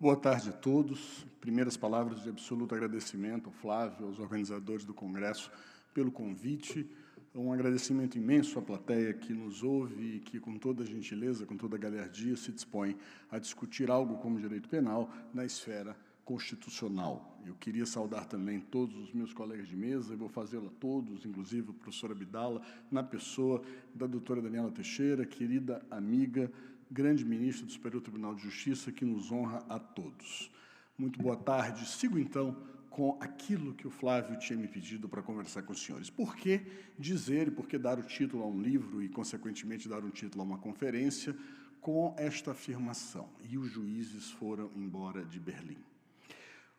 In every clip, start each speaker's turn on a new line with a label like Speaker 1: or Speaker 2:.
Speaker 1: boa tarde a todos. Primeiras palavras de absoluto agradecimento ao Flávio, aos organizadores do Congresso, pelo convite. Um agradecimento imenso à plateia que nos ouve e que, com toda a gentileza, com toda a galhardia, se dispõe a discutir algo como direito penal na esfera constitucional. Eu queria saudar também todos os meus colegas de mesa, e vou fazê-lo a todos, inclusive o professor Abdala, na pessoa da doutora Daniela Teixeira, querida amiga, grande ministra do Superior Tribunal de Justiça, que nos honra a todos. Muito boa tarde. Sigo, então, com aquilo que o Flávio tinha me pedido para conversar com os senhores. Por que dizer e por que dar o título a um livro e, consequentemente, dar um título a uma conferência com esta afirmação? E os juízes foram embora de Berlim.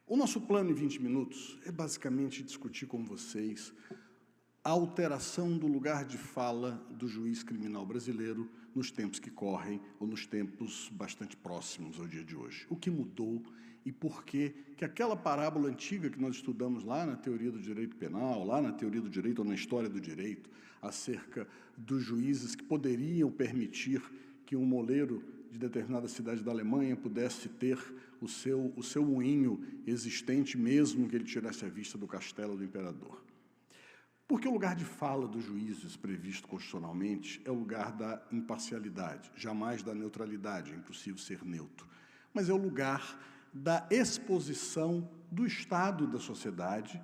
Speaker 1: O nosso plano em 20 minutos é basicamente discutir com vocês a alteração do lugar de fala do juiz criminal brasileiro nos tempos que correm ou nos tempos bastante próximos ao dia de hoje. O que mudou e por que aquela parábola antiga que nós estudamos lá na teoria do direito penal, lá na teoria do direito ou na história do direito, acerca dos juízes que poderiam permitir que um moleiro de determinada cidade da Alemanha pudesse ter o seu moinho existente, mesmo que ele tirasse a vista do castelo do imperador. Porque o lugar de fala dos juízes previsto constitucionalmente é o lugar da imparcialidade, jamais da neutralidade, é impossível ser neutro, mas é o lugar da exposição do estado da sociedade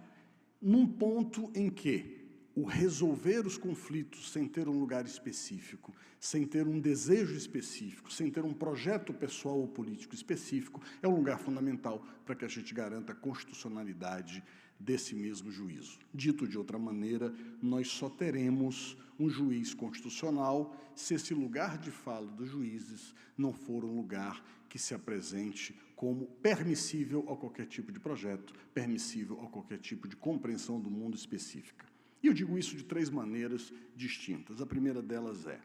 Speaker 1: num ponto em que o resolver os conflitos sem ter um lugar específico, sem ter um desejo específico, sem ter um projeto pessoal ou político específico, é um lugar fundamental para que a gente garanta a constitucionalidade desse mesmo juízo. Dito de outra maneira, nós só teremos um juiz constitucional se esse lugar de fala dos juízes não for um lugar que se apresente como permissível a qualquer tipo de projeto, permissível a qualquer tipo de compreensão do mundo específica. E eu digo isso de 3 maneiras distintas. A primeira delas é: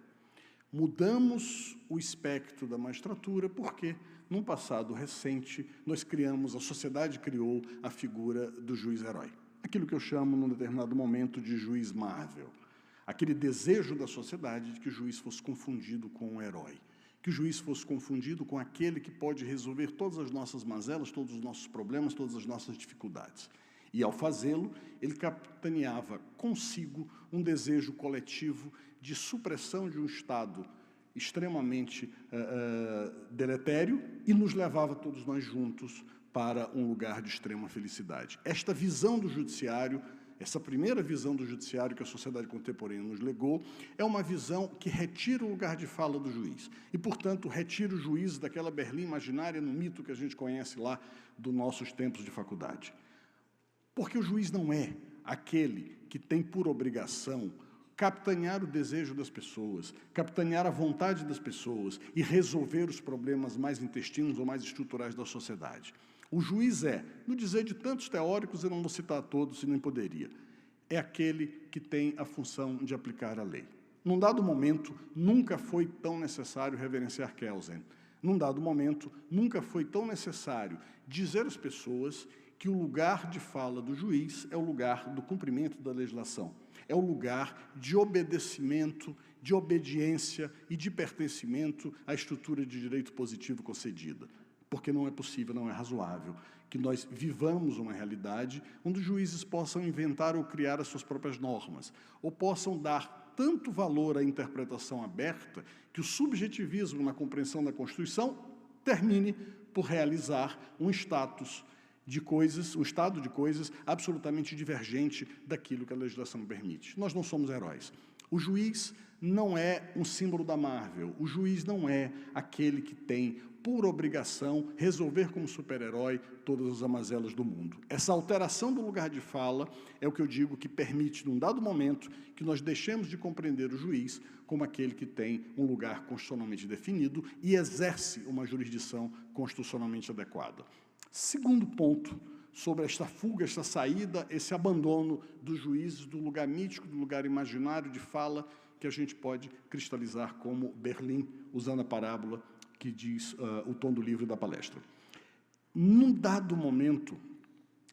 Speaker 1: mudamos o espectro da magistratura porque, num passado recente, a sociedade criou a figura do juiz-herói. Aquilo que eu chamo, num determinado momento, de juiz Marvel. Aquele desejo da sociedade de que o juiz fosse confundido com um herói. Que o juiz fosse confundido com aquele que pode resolver todas as nossas mazelas, todos os nossos problemas, todas as nossas dificuldades. E, ao fazê-lo, ele capitaneava consigo um desejo coletivo de supressão de um Estado extremamente deletério e nos levava todos nós juntos para um lugar de extrema felicidade. Esta visão do judiciário, essa primeira visão do judiciário que a sociedade contemporânea nos legou, é uma visão que retira o lugar de fala do juiz e, portanto, retira o juiz daquela Berlim imaginária no mito que a gente conhece lá dos nossos tempos de faculdade. Porque o juiz não é aquele que tem por obrigação capitanear o desejo das pessoas, capitanear a vontade das pessoas e resolver os problemas mais intestinos ou mais estruturais da sociedade. O juiz no dizer de tantos teóricos, eu não vou citar todos e nem poderia, é aquele que tem a função de aplicar a lei. Num dado momento, nunca foi tão necessário reverenciar Kelsen. Num dado momento, nunca foi tão necessário dizer às pessoas que o lugar de fala do juiz é o lugar do cumprimento da legislação, é o lugar de obedecimento, de obediência e de pertencimento à estrutura de direito positivo concedida. Porque não é possível, não é razoável que nós vivamos uma realidade onde os juízes possam inventar ou criar as suas próprias normas, ou possam dar tanto valor à interpretação aberta que o subjetivismo na compreensão da Constituição termine por realizar um status de coisas, um estado de coisas absolutamente divergente daquilo que a legislação permite. Nós não somos heróis. O juiz não é um símbolo da Marvel. O juiz não é aquele que tem, por obrigação, resolver como super-herói todas as mazelas do mundo. Essa alteração do lugar de fala é o que eu digo que permite, num dado momento, que nós deixemos de compreender o juiz como aquele que tem um lugar constitucionalmente definido e exerce uma jurisdição constitucionalmente adequada. Segundo ponto, sobre esta fuga, esta saída, esse abandono dos juízes do lugar mítico, do lugar imaginário de fala, que a gente pode cristalizar como Berlim, usando a parábola que diz o tom do livro da palestra. Num dado momento,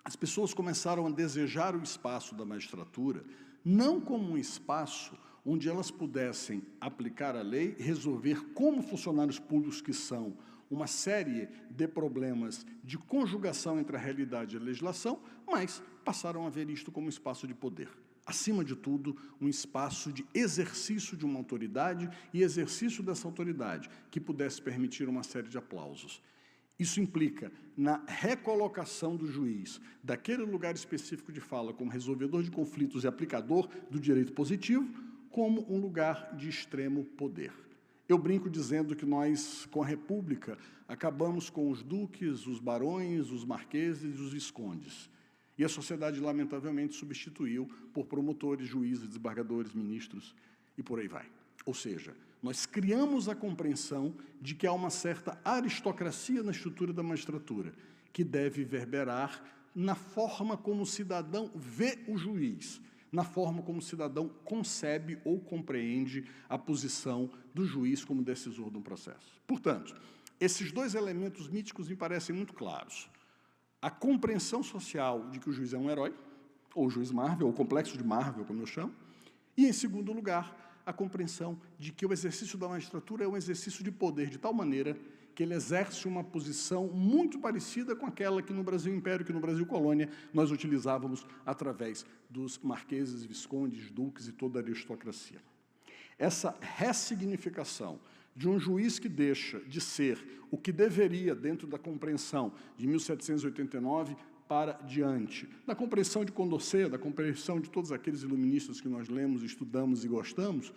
Speaker 1: as pessoas começaram a desejar o espaço da magistratura, não como um espaço onde elas pudessem aplicar a lei, resolver como funcionários públicos que são, uma série de problemas de conjugação entre a realidade e a legislação, mas passaram a ver isto como um espaço de poder. Acima de tudo, um espaço de exercício de uma autoridade e exercício dessa autoridade, que pudesse permitir uma série de aplausos. Isso implica na recolocação do juiz daquele lugar específico de fala como resolvedor de conflitos e aplicador do direito positivo, como um lugar de extremo poder. Eu brinco dizendo que nós, com a República, acabamos com os duques, os barões, os marqueses e os viscondes. E a sociedade, lamentavelmente, substituiu por promotores, juízes, desembargadores, ministros e por aí vai. Ou seja, nós criamos a compreensão de que há uma certa aristocracia na estrutura da magistratura, que deve verberar na forma como o cidadão vê o juiz, na forma como o cidadão concebe ou compreende a posição do juiz como decisor de um processo. Portanto, esses dois elementos míticos me parecem muito claros. A compreensão social de que o juiz é um herói, ou o juiz Marvel, ou o complexo de Marvel, como eu chamo, e, em segundo lugar, a compreensão de que o exercício da magistratura é um exercício de poder, de tal maneira que ele exerce uma posição muito parecida com aquela que no Brasil Império, que no Brasil Colônia, nós utilizávamos através dos marqueses, viscondes, duques e toda a aristocracia. Essa ressignificação de um juiz que deixa de ser o que deveria, dentro da compreensão de 1789 para diante, da compreensão de Condorcet, da compreensão de todos aqueles iluministas que nós lemos, estudamos e gostamos,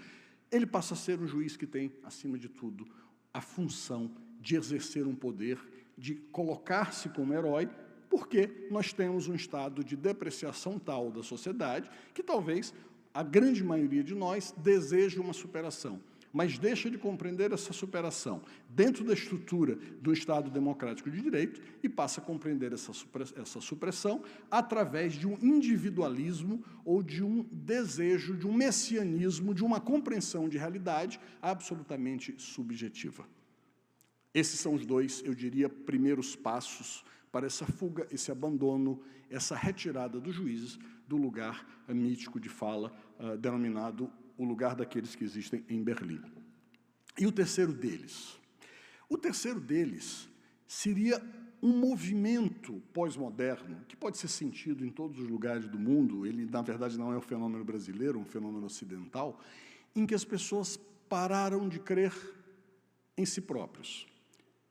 Speaker 1: ele passa a ser um juiz que tem, acima de tudo, a função de exercer um poder, de colocar-se como herói, porque nós temos um estado de depreciação tal da sociedade que talvez a grande maioria de nós deseje uma superação, mas deixa de compreender essa superação dentro da estrutura do Estado democrático de direito e passa a compreender essa supressão através de um individualismo ou de um desejo, de um messianismo, de uma compreensão de realidade absolutamente subjetiva. Esses são os dois, eu diria, primeiros passos para essa fuga, esse abandono, essa retirada dos juízes do lugar mítico de fala, denominado o lugar daqueles que existem em Berlim. E o terceiro deles? O terceiro deles seria um movimento pós-moderno, que pode ser sentido em todos os lugares do mundo, ele, na verdade, não é um fenômeno brasileiro, é um fenômeno ocidental, em que as pessoas pararam de crer em si próprios,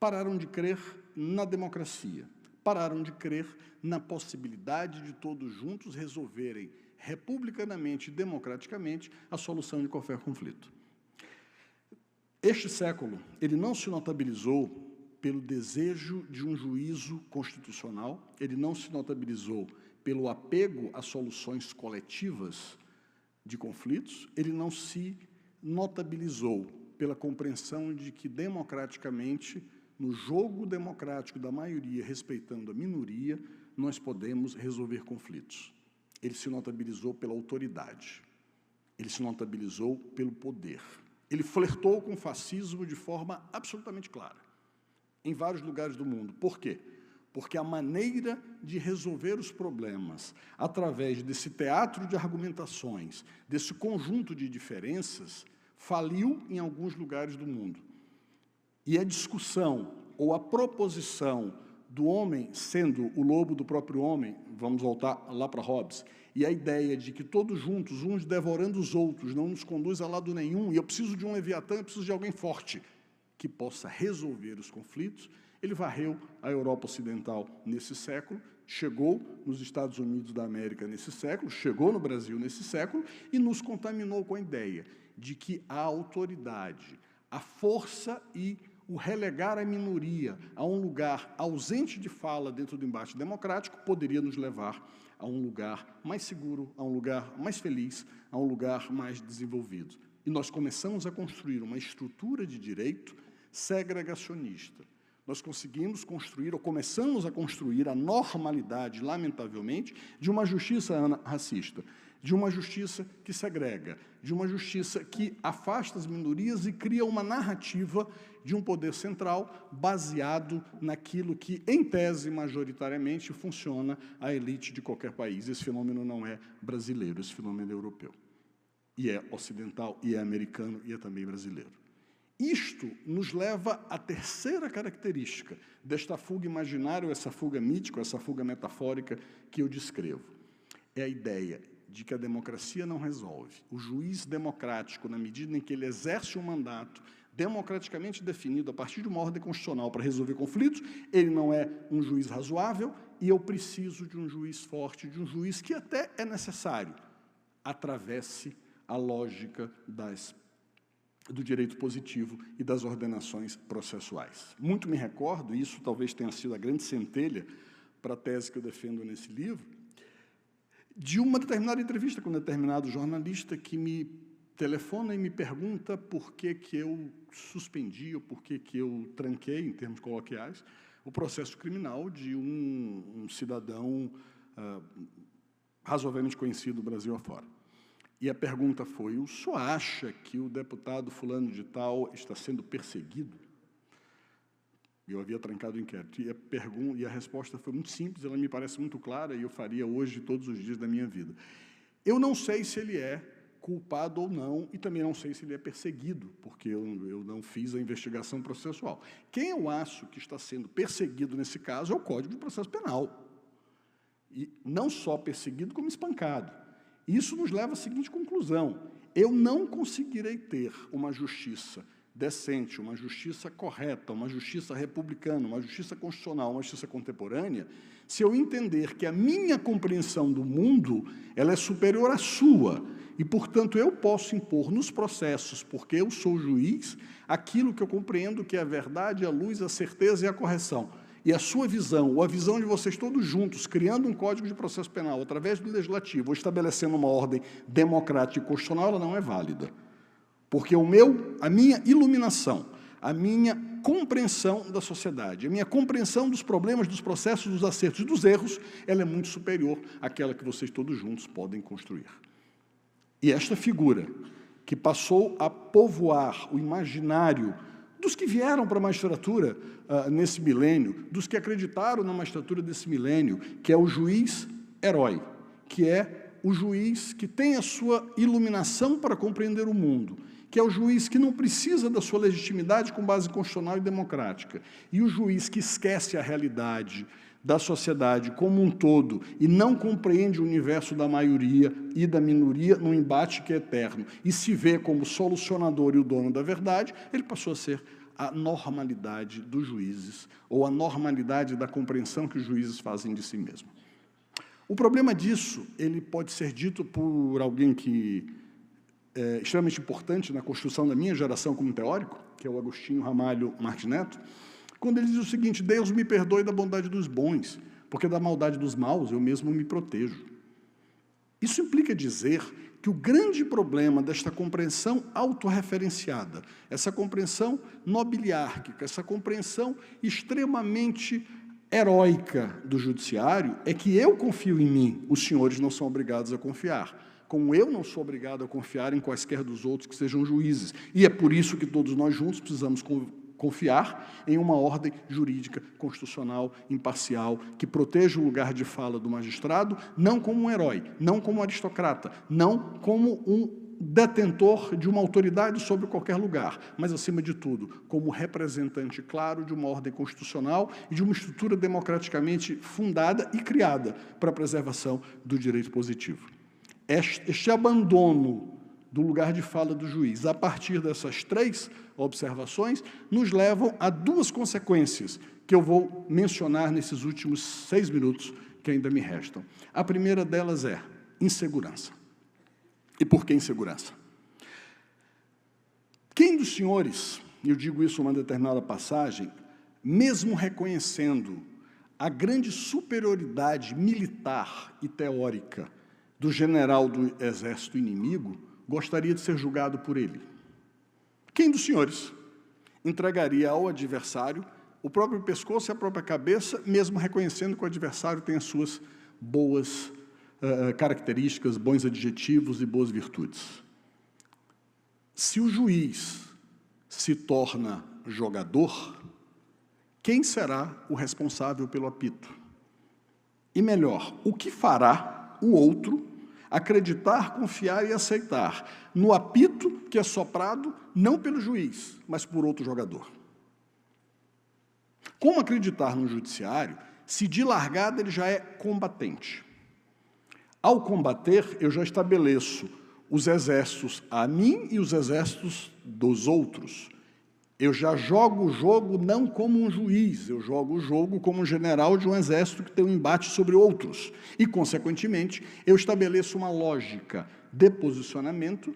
Speaker 1: pararam de crer na democracia, pararam de crer na possibilidade de todos juntos resolverem republicanamente e democraticamente a solução de qualquer conflito. Este século, ele não se notabilizou pelo desejo de um juízo constitucional, ele não se notabilizou pelo apego a soluções coletivas de conflitos, ele não se notabilizou pela compreensão de que, democraticamente, no jogo democrático da maioria, respeitando a minoria, nós podemos resolver conflitos. Ele se notabilizou pela autoridade, ele se notabilizou pelo poder. Ele flertou com o fascismo de forma absolutamente clara, em vários lugares do mundo. Por quê? Porque a maneira de resolver os problemas, através desse teatro de argumentações, desse conjunto de diferenças, faliu em alguns lugares do mundo. E a discussão, ou a proposição do homem sendo o lobo do próprio homem, vamos voltar lá para Hobbes, e a ideia de que todos juntos, uns devorando os outros, não nos conduz a lado nenhum, e eu preciso de um Leviatã, eu preciso de alguém forte, que possa resolver os conflitos, ele varreu a Europa Ocidental nesse século, chegou nos Estados Unidos da América nesse século, chegou no Brasil nesse século, e nos contaminou com a ideia de que a autoridade, a força e o relegar a minoria a um lugar ausente de fala dentro do embate democrático poderia nos levar a um lugar mais seguro, a um lugar mais feliz, a um lugar mais desenvolvido. E nós começamos a construir uma estrutura de direito segregacionista. Nós conseguimos construir, ou começamos a construir, a normalidade, lamentavelmente, de uma justiça racista, de uma justiça que segrega, de uma justiça que afasta as minorias e cria uma narrativa de um poder central baseado naquilo que, em tese, majoritariamente, funciona a elite de qualquer país. Esse fenômeno não é brasileiro, esse fenômeno é europeu. E é ocidental, e é americano, e é também brasileiro. Isto nos leva à terceira característica desta fuga imaginária, essa fuga mítica, essa fuga metafórica que eu descrevo. É a ideia de que a democracia não resolve. O juiz democrático, na medida em que ele exerce um mandato democraticamente definido a partir de uma ordem constitucional para resolver conflitos, ele não é um juiz razoável e eu preciso de um juiz forte, de um juiz que até é necessário atravesse a lógica do direito positivo e das ordenações processuais. Muito me recordo, e isso talvez tenha sido a grande centelha para a tese que eu defendo nesse livro, de uma determinada entrevista com um determinado jornalista que me telefona e me pergunta por que eu suspendi, ou por que eu tranquei, em termos coloquiais, o processo criminal de um cidadão razoavelmente conhecido do Brasil afora. E a pergunta foi: o senhor acha que o deputado fulano de tal está sendo perseguido? Eu havia trancado o inquérito. E a resposta foi muito simples, ela me parece muito clara, e eu faria hoje todos os dias da minha vida. Eu não sei se ele é culpado ou não, e também não sei se ele é perseguido, porque eu não fiz a investigação processual. Quem eu acho que está sendo perseguido nesse caso é o Código de Processo Penal. E não só perseguido, como espancado. Isso nos leva à seguinte conclusão: eu não conseguirei ter uma justiça decente, uma justiça correta, uma justiça republicana, uma justiça constitucional, uma justiça contemporânea, se eu entender que a minha compreensão do mundo ela é superior à sua, e, portanto, eu posso impor nos processos, porque eu sou juiz, aquilo que eu compreendo que é a verdade, a luz, a certeza e a correção. E a sua visão, ou a visão de vocês todos juntos, criando um Código de Processo Penal através do Legislativo, ou estabelecendo uma ordem democrática e constitucional, ela não é válida. Porque a minha iluminação, a minha compreensão da sociedade, a minha compreensão dos problemas, dos processos, dos acertos e dos erros, ela é muito superior àquela que vocês todos juntos podem construir. E esta figura, que passou a povoar o imaginário dos que vieram para a magistratura nesse milênio, dos que acreditaram na magistratura desse milênio, que é o juiz herói, que é o juiz que tem a sua iluminação para compreender o mundo, que é o juiz que não precisa da sua legitimidade com base constitucional e democrática, e o juiz que esquece a realidade da sociedade como um todo e não compreende o universo da maioria e da minoria num embate que é eterno e se vê como solucionador e o dono da verdade, ele passou a ser a normalidade dos juízes ou a normalidade da compreensão que os juízes fazem de si mesmos. O problema disso, ele pode ser dito por alguém que é extremamente importante na construção da minha geração como teórico, que é o Agostinho Ramalho Marques Neto, quando ele diz o seguinte: Deus me perdoe da bondade dos bons, porque da maldade dos maus eu mesmo me protejo. Isso implica dizer que o grande problema desta compreensão autorreferenciada, essa compreensão nobiliárquica, essa compreensão extremamente heróica do judiciário, é que eu confio em mim, os senhores não são obrigados a confiar, como eu não sou obrigado a confiar em quaisquer dos outros que sejam juízes. E é por isso que todos nós juntos precisamos confiar em uma ordem jurídica, constitucional, imparcial, que proteja o lugar de fala do magistrado, não como um herói, não como um aristocrata, não como um detentor de uma autoridade sobre qualquer lugar, mas, acima de tudo, como representante claro de uma ordem constitucional e de uma estrutura democraticamente fundada e criada para a preservação do direito positivo. Este abandono do lugar de fala do juiz, a partir dessas três observações, nos levam a duas consequências que eu vou mencionar nesses últimos 6 minutos que ainda me restam. A primeira delas é insegurança. E por que insegurança? Quem dos senhores, eu digo isso numa determinada passagem, mesmo reconhecendo a grande superioridade militar e teórica do general do exército inimigo, gostaria de ser julgado por ele? Quem dos senhores entregaria ao adversário o próprio pescoço e a própria cabeça, mesmo reconhecendo que o adversário tem as suas boas características, bons adjetivos e boas virtudes? Se o juiz se torna jogador, quem será o responsável pelo apito? E melhor, o que fará o outro acreditar, confiar e aceitar no apito que é soprado não pelo juiz, mas por outro jogador. Como acreditar no judiciário se de largada ele já é combatente? Ao combater, eu já estabeleço os exércitos a mim e os exércitos dos outros. Eu já jogo o jogo não como um juiz, eu jogo o jogo como um general de um exército que tem um embate sobre outros. E, consequentemente, eu estabeleço uma lógica de posicionamento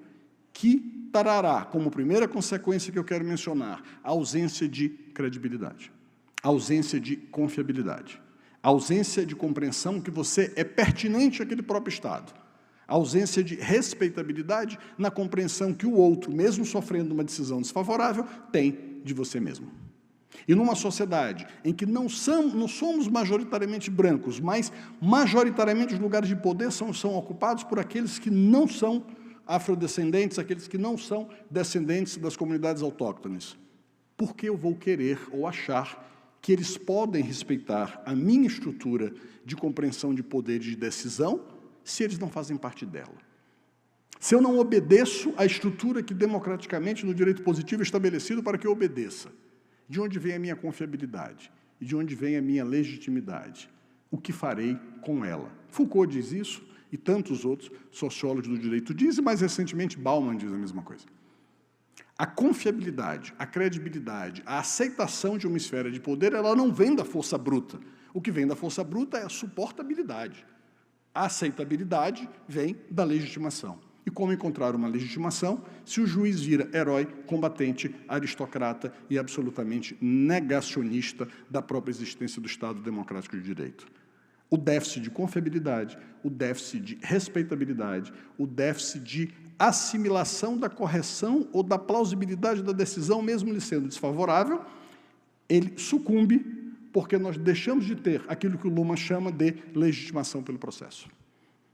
Speaker 1: que trará, como primeira consequência que eu quero mencionar, a ausência de credibilidade, a ausência de confiabilidade, a ausência de compreensão que você é pertinente àquele próprio Estado, a ausência de respeitabilidade na compreensão que o outro, mesmo sofrendo uma decisão desfavorável, tem de você mesmo. E numa sociedade em que não somos majoritariamente brancos, mas majoritariamente os lugares de poder são ocupados por aqueles que não são afrodescendentes, aqueles que não são descendentes das comunidades autóctones. Por que eu vou querer ou achar que eles podem respeitar a minha estrutura de compreensão de poder e de decisão se eles não fazem parte dela? Se eu não obedeço à estrutura que democraticamente no direito positivo é estabelecido para que eu obedeça, de onde vem a minha confiabilidade? E de onde vem a minha legitimidade? O que farei com ela? Foucault diz isso, e tantos outros sociólogos do direito dizem, e mais recentemente Bauman diz a mesma coisa. A confiabilidade, a credibilidade, a aceitação de uma esfera de poder, ela não vem da força bruta. O que vem da força bruta é a suportabilidade. A aceitabilidade vem da legitimação. E como encontrar uma legitimação se o juiz vira herói, combatente, aristocrata e absolutamente negacionista da própria existência do Estado democrático de direito? O déficit de confiabilidade, o déficit de respeitabilidade, o déficit de assimilação da correção ou da plausibilidade da decisão, mesmo lhe sendo desfavorável, ele sucumbe porque nós deixamos de ter aquilo que o Luhmann chama de legitimação pelo processo.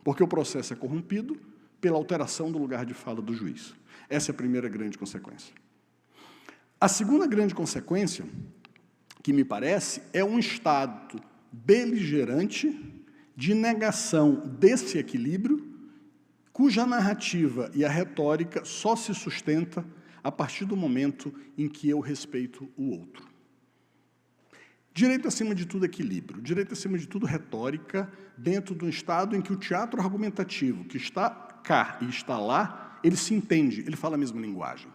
Speaker 1: Porque o processo é corrompido pela alteração do lugar de fala do juiz. Essa é a primeira grande consequência. A segunda grande consequência, que me parece, é um estado beligerante de negação desse equilíbrio, cuja narrativa e a retórica só se sustenta a partir do momento em que eu respeito o outro. Direito, acima de tudo, equilíbrio. Direito, acima de tudo, retórica, dentro de um estado em que o teatro argumentativo, que está cá e está lá, ele se entende, ele fala a mesma linguagem.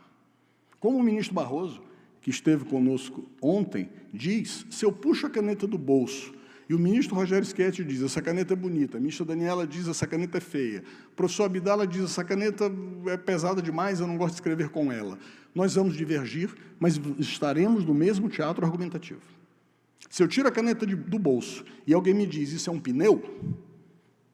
Speaker 1: Como o ministro Barroso, que esteve conosco ontem, diz, se eu puxo a caneta do bolso e o ministro Rogério Schietti diz, essa caneta é bonita, a ministra Daniela diz, essa caneta é feia, o professor Abdala diz, essa caneta é pesada demais, eu não gosto de escrever com ela. Nós vamos divergir, mas estaremos no mesmo teatro argumentativo. Se eu tiro a caneta do bolso e alguém me diz, isso é um pneu,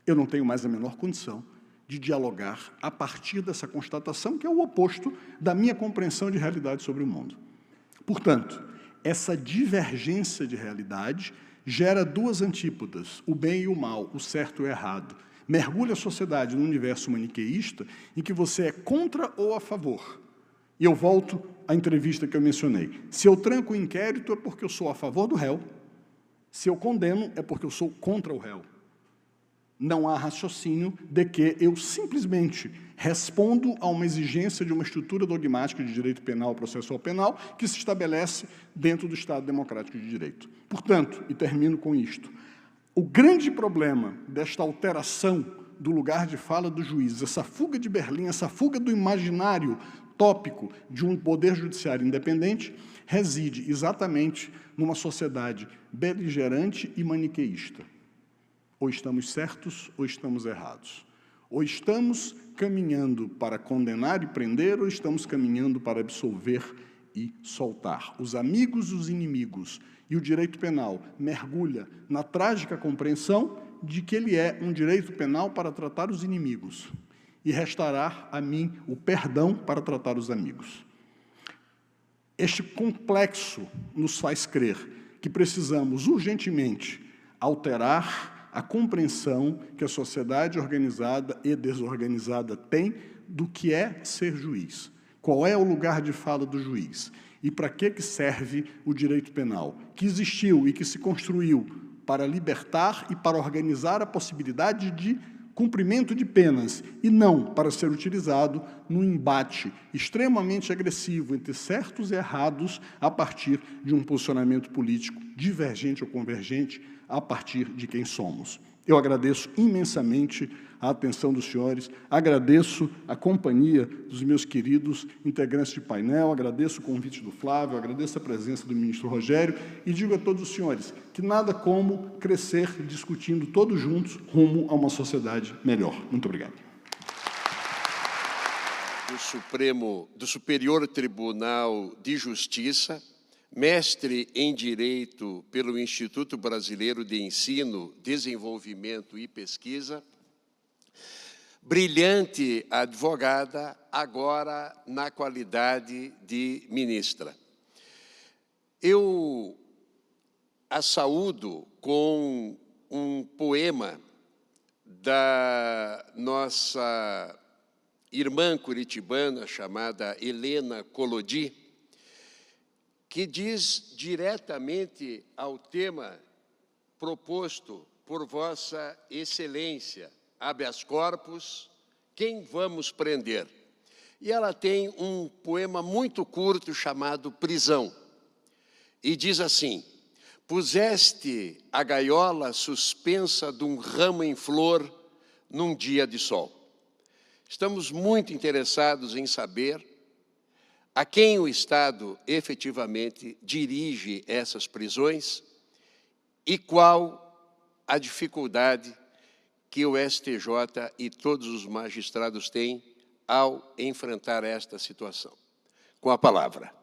Speaker 1: eu não tenho mais a menor condição de dialogar a partir dessa constatação, que é o oposto da minha compreensão de realidade sobre o mundo. Portanto, essa divergência de realidade gera duas antípodas, o bem e o mal, o certo e o errado. Mergulha a sociedade num universo maniqueísta em que você é contra ou a favor. E eu volto à entrevista que eu mencionei. Se eu tranco o inquérito é porque eu sou a favor do réu, se eu condeno é porque eu sou contra o réu. Não há raciocínio de que eu simplesmente respondo a uma exigência de uma estrutura dogmática de direito penal, processual penal, que se estabelece dentro do Estado democrático de direito. Portanto, e termino com isto, o grande problema desta alteração do lugar de fala do juiz, essa fuga de Berlim, essa fuga do imaginário tópico de um poder judiciário independente, reside exatamente numa sociedade beligerante e maniqueísta. Ou estamos certos ou estamos errados. Ou estamos caminhando para condenar e prender, ou estamos caminhando para absolver e soltar. Os amigos e os inimigos. E o direito penal mergulha na trágica compreensão de que ele é um direito penal para tratar os inimigos e restaurar a mim o perdão para tratar os amigos. Este complexo nos faz crer que precisamos urgentemente alterar a compreensão que a sociedade organizada e desorganizada tem do que é ser juiz. Qual é o lugar de fala do juiz? E para que serve o direito penal? Que existiu e que se construiu para libertar e para organizar a possibilidade de cumprimento de penas, e não para ser utilizado num embate extremamente agressivo entre certos e errados a partir de um posicionamento político divergente ou convergente a partir de quem somos. Eu agradeço imensamente a atenção dos senhores, agradeço a companhia dos meus queridos integrantes de painel, agradeço o convite do Flávio, agradeço a presença do ministro Rogério e digo a todos os senhores que nada como crescer discutindo todos juntos rumo a uma sociedade melhor. Muito obrigado.
Speaker 2: Do Superior Tribunal de Justiça, mestre em Direito pelo Instituto Brasileiro de Ensino, Desenvolvimento e Pesquisa, brilhante advogada, agora na qualidade de ministra. Eu a saúdo com um poema da nossa irmã curitibana, chamada Helena Collodi, que diz diretamente ao tema proposto por Vossa Excelência, habeas corpus, quem vamos prender? E ela tem um poema muito curto chamado Prisão. E diz assim: puseste a gaiola suspensa de um ramo em flor num dia de sol. Estamos muito interessados em saber a quem o Estado efetivamente dirige essas prisões e qual a dificuldade que o STJ e todos os magistrados têm ao enfrentar esta situação. Com a palavra.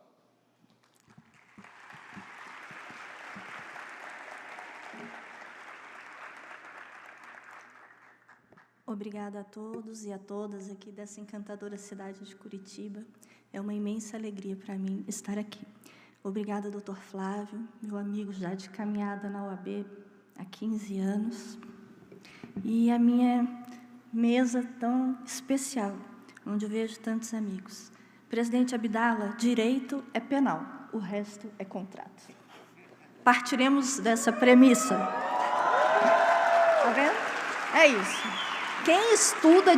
Speaker 3: Obrigada a todos e a todas aqui dessa encantadora cidade de Curitiba. É uma imensa alegria para mim estar aqui. Obrigada, doutor Flávio, meu amigo já de caminhada na OAB há 15 anos. E a minha mesa tão especial, onde eu vejo tantos amigos. Presidente Abdala, direito é penal, o resto é contrato. Partiremos dessa premissa. Tá vendo? É isso. Quem estuda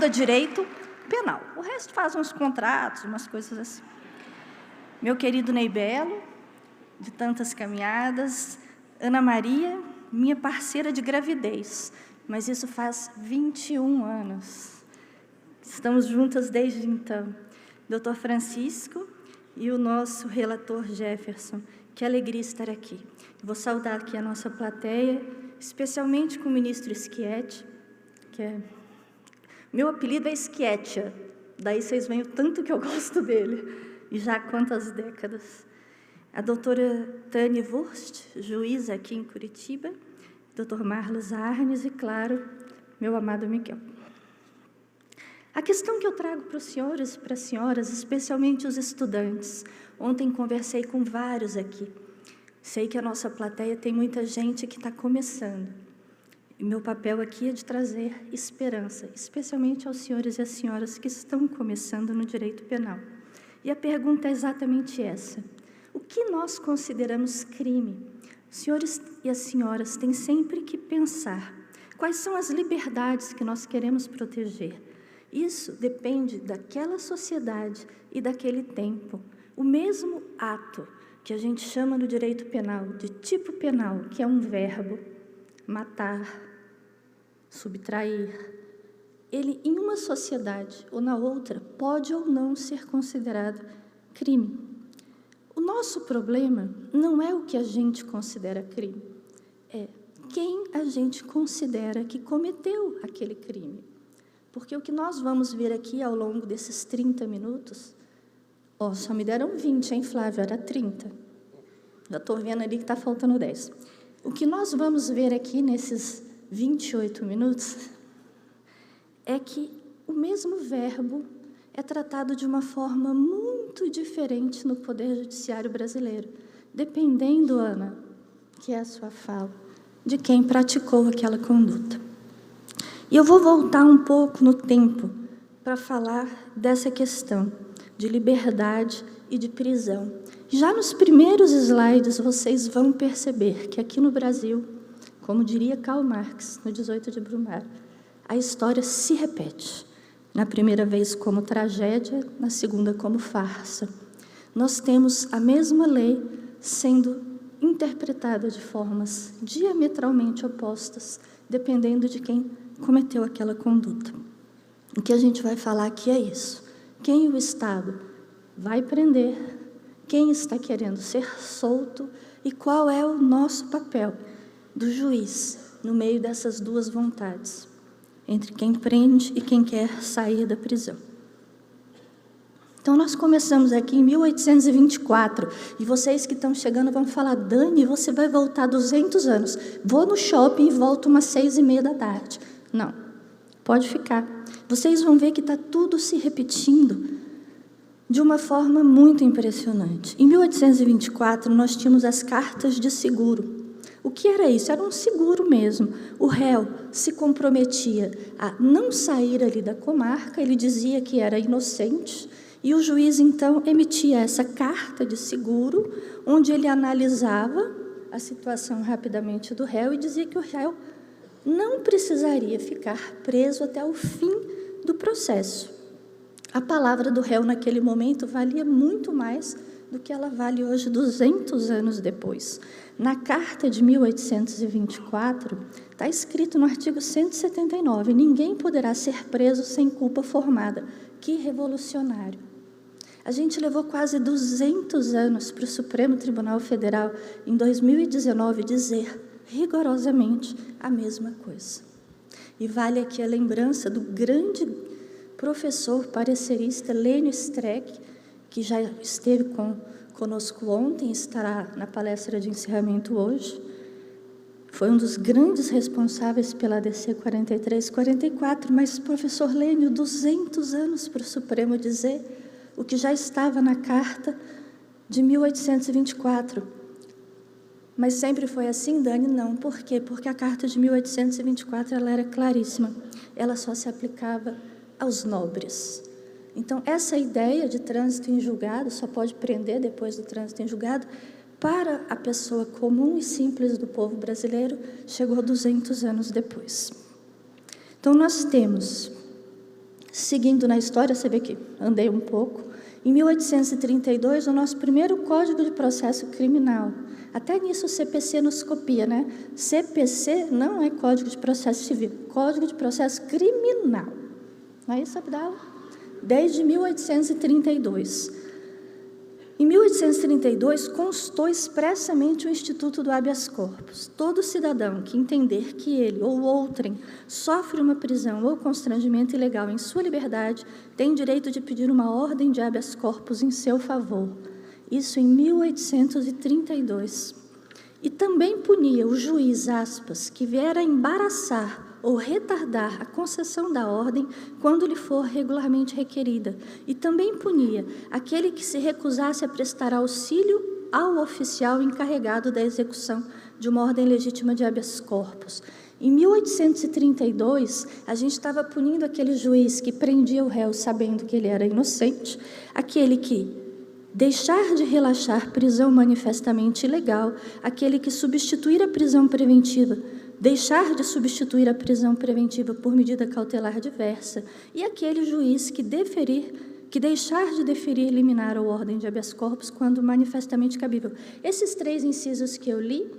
Speaker 3: direito penal. O resto faz uns contratos, umas coisas assim. Meu querido Ney Belo, de tantas caminhadas, Ana Maria, minha parceira de gravidez, mas isso faz 21 anos. Estamos juntas desde então. Doutor Francisco e o nosso relator Jefferson, que alegria estar aqui. Vou saudar aqui a nossa plateia, especialmente com o ministro Schietti, que é... Meu apelido é Schietia, daí vocês veem o tanto que eu gosto dele, e já há quantas décadas. A doutora Tânia Wurst, juíza aqui em Curitiba, doutor Marlos Arnes e, claro, meu amado Miguel. A questão que eu trago para os senhores e para as senhoras, especialmente os estudantes, ontem conversei com vários aqui. Sei que a nossa plateia tem muita gente que está começando. E meu papel aqui é de trazer esperança, especialmente aos senhores e às senhoras que estão começando no direito penal. E a pergunta é exatamente essa. O que nós consideramos crime? Os senhores e as senhoras têm sempre que pensar quais são as liberdades que nós queremos proteger. Isso depende daquela sociedade e daquele tempo. O mesmo ato que a gente chama no direito penal de tipo penal, que é um verbo, matar, subtrair, ele em uma sociedade ou na outra pode ou não ser considerado crime. O nosso problema não é o que a gente considera crime, é quem a gente considera que cometeu aquele crime. Porque o que nós vamos ver aqui ao longo desses 30 minutos, só me deram 20, hein, Flávio? Era 30. Já estou vendo ali que está faltando 10. O que nós vamos ver aqui nesses 28 minutos é que o mesmo verbo é tratado de uma forma muito diferente no Poder Judiciário brasileiro, dependendo, Ana, que é a sua fala, de quem praticou aquela conduta. E eu vou voltar um pouco no tempo para falar dessa questão de liberdade e de prisão. Já nos primeiros slides, vocês vão perceber que aqui no Brasil Como diria Karl Marx, no 18 de Brumário, a história se repete. Na primeira vez como tragédia, na segunda como farsa. Nós temos a mesma lei sendo interpretada de formas diametralmente opostas, dependendo de quem cometeu aquela conduta. O que a gente vai falar aqui é isso. Quem o Estado vai prender, quem está querendo ser solto e qual é o nosso papel do juiz no meio dessas duas vontades, entre quem prende e quem quer sair da prisão. Então, nós começamos aqui em 1824, e vocês que estão chegando vão falar, Dani, você vai voltar 200 anos. Vou no shopping e volto umas 6h30 da tarde. Não, pode ficar. Vocês vão ver que está tudo se repetindo de uma forma muito impressionante. Em 1824, nós tínhamos as cartas de seguro. O que era isso? Era um seguro mesmo. O réu se comprometia a não sair ali da comarca, ele dizia que era inocente, e o juiz, então, emitia essa carta de seguro, onde ele analisava a situação rapidamente do réu e dizia que o réu não precisaria ficar preso até o fim do processo. A palavra do réu naquele momento valia muito mais do que ela vale hoje, 200 anos depois. Na carta de 1824, está escrito no artigo 179, ninguém poderá ser preso sem culpa formada. Que revolucionário! A gente levou quase 200 anos para o Supremo Tribunal Federal, em 2019, dizer rigorosamente a mesma coisa. E vale aqui a lembrança do grande professor parecerista Lênio Streck, que já esteve conosco ontem, estará na palestra de encerramento hoje. Foi um dos grandes responsáveis pela ADC 43, 44, mas professor Lênio, 200 anos para o Supremo dizer o que já estava na carta de 1824. Mas sempre foi assim, Dani? Não. Por quê? Porque a carta de 1824 ela era claríssima. Ela só se aplicava aos nobres. Então, essa ideia de trânsito em julgado, só pode prender depois do trânsito em julgado, para a pessoa comum e simples do povo brasileiro, chegou 200 anos depois. Então, nós temos, seguindo na história, você vê que andei um pouco, em 1832, o nosso primeiro Código de Processo Criminal. Até nisso o CPC nos copia, né? CPC não é Código de Processo Civil, Código de Processo Criminal. Não é isso, Abdala? Desde 1832. Em 1832, constou expressamente o Instituto do Habeas Corpus. Todo cidadão que entender que ele ou outrem sofre uma prisão ou constrangimento ilegal em sua liberdade tem direito de pedir uma ordem de habeas corpus em seu favor. Isso em 1832. E também punia o juiz, aspas, que vier a embaraçar ou retardar a concessão da ordem quando lhe for regularmente requerida. E também punia aquele que se recusasse a prestar auxílio ao oficial encarregado da execução de uma ordem legítima de habeas corpus. Em 1832, a gente estava punindo aquele juiz que prendia o réu sabendo que ele era inocente, aquele que deixar de relaxar prisão manifestamente ilegal, aquele que substituir a prisão preventiva, deixar de substituir a prisão preventiva por medida cautelar diversa, e aquele juiz que deixar de deferir liminar ou ordem de habeas corpus quando manifestamente cabível. Esses 3 incisos que eu li,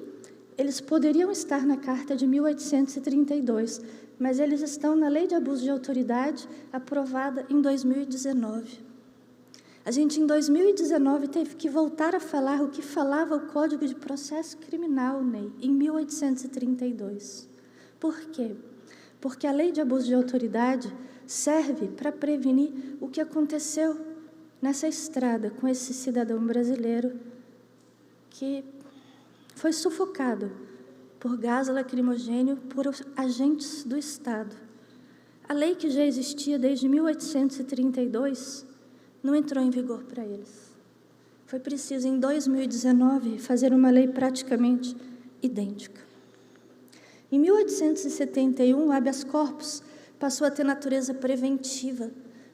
Speaker 3: eles poderiam estar na Carta de 1832, mas eles estão na Lei de Abuso de Autoridade, aprovada em 2019. A gente, em 2019, teve que voltar a falar o que falava o Código de Processo Criminal, Ney, em 1832. Por quê? Porque a Lei de Abuso de Autoridade serve para prevenir o que aconteceu nessa estrada com esse cidadão brasileiro que foi sufocado por gás lacrimogêneo por agentes do Estado. A lei que já existia desde 1832 não entrou em vigor para eles. Foi preciso, em 2019, fazer uma lei praticamente idêntica. Em 1871, o habeas corpus passou a ter natureza preventiva.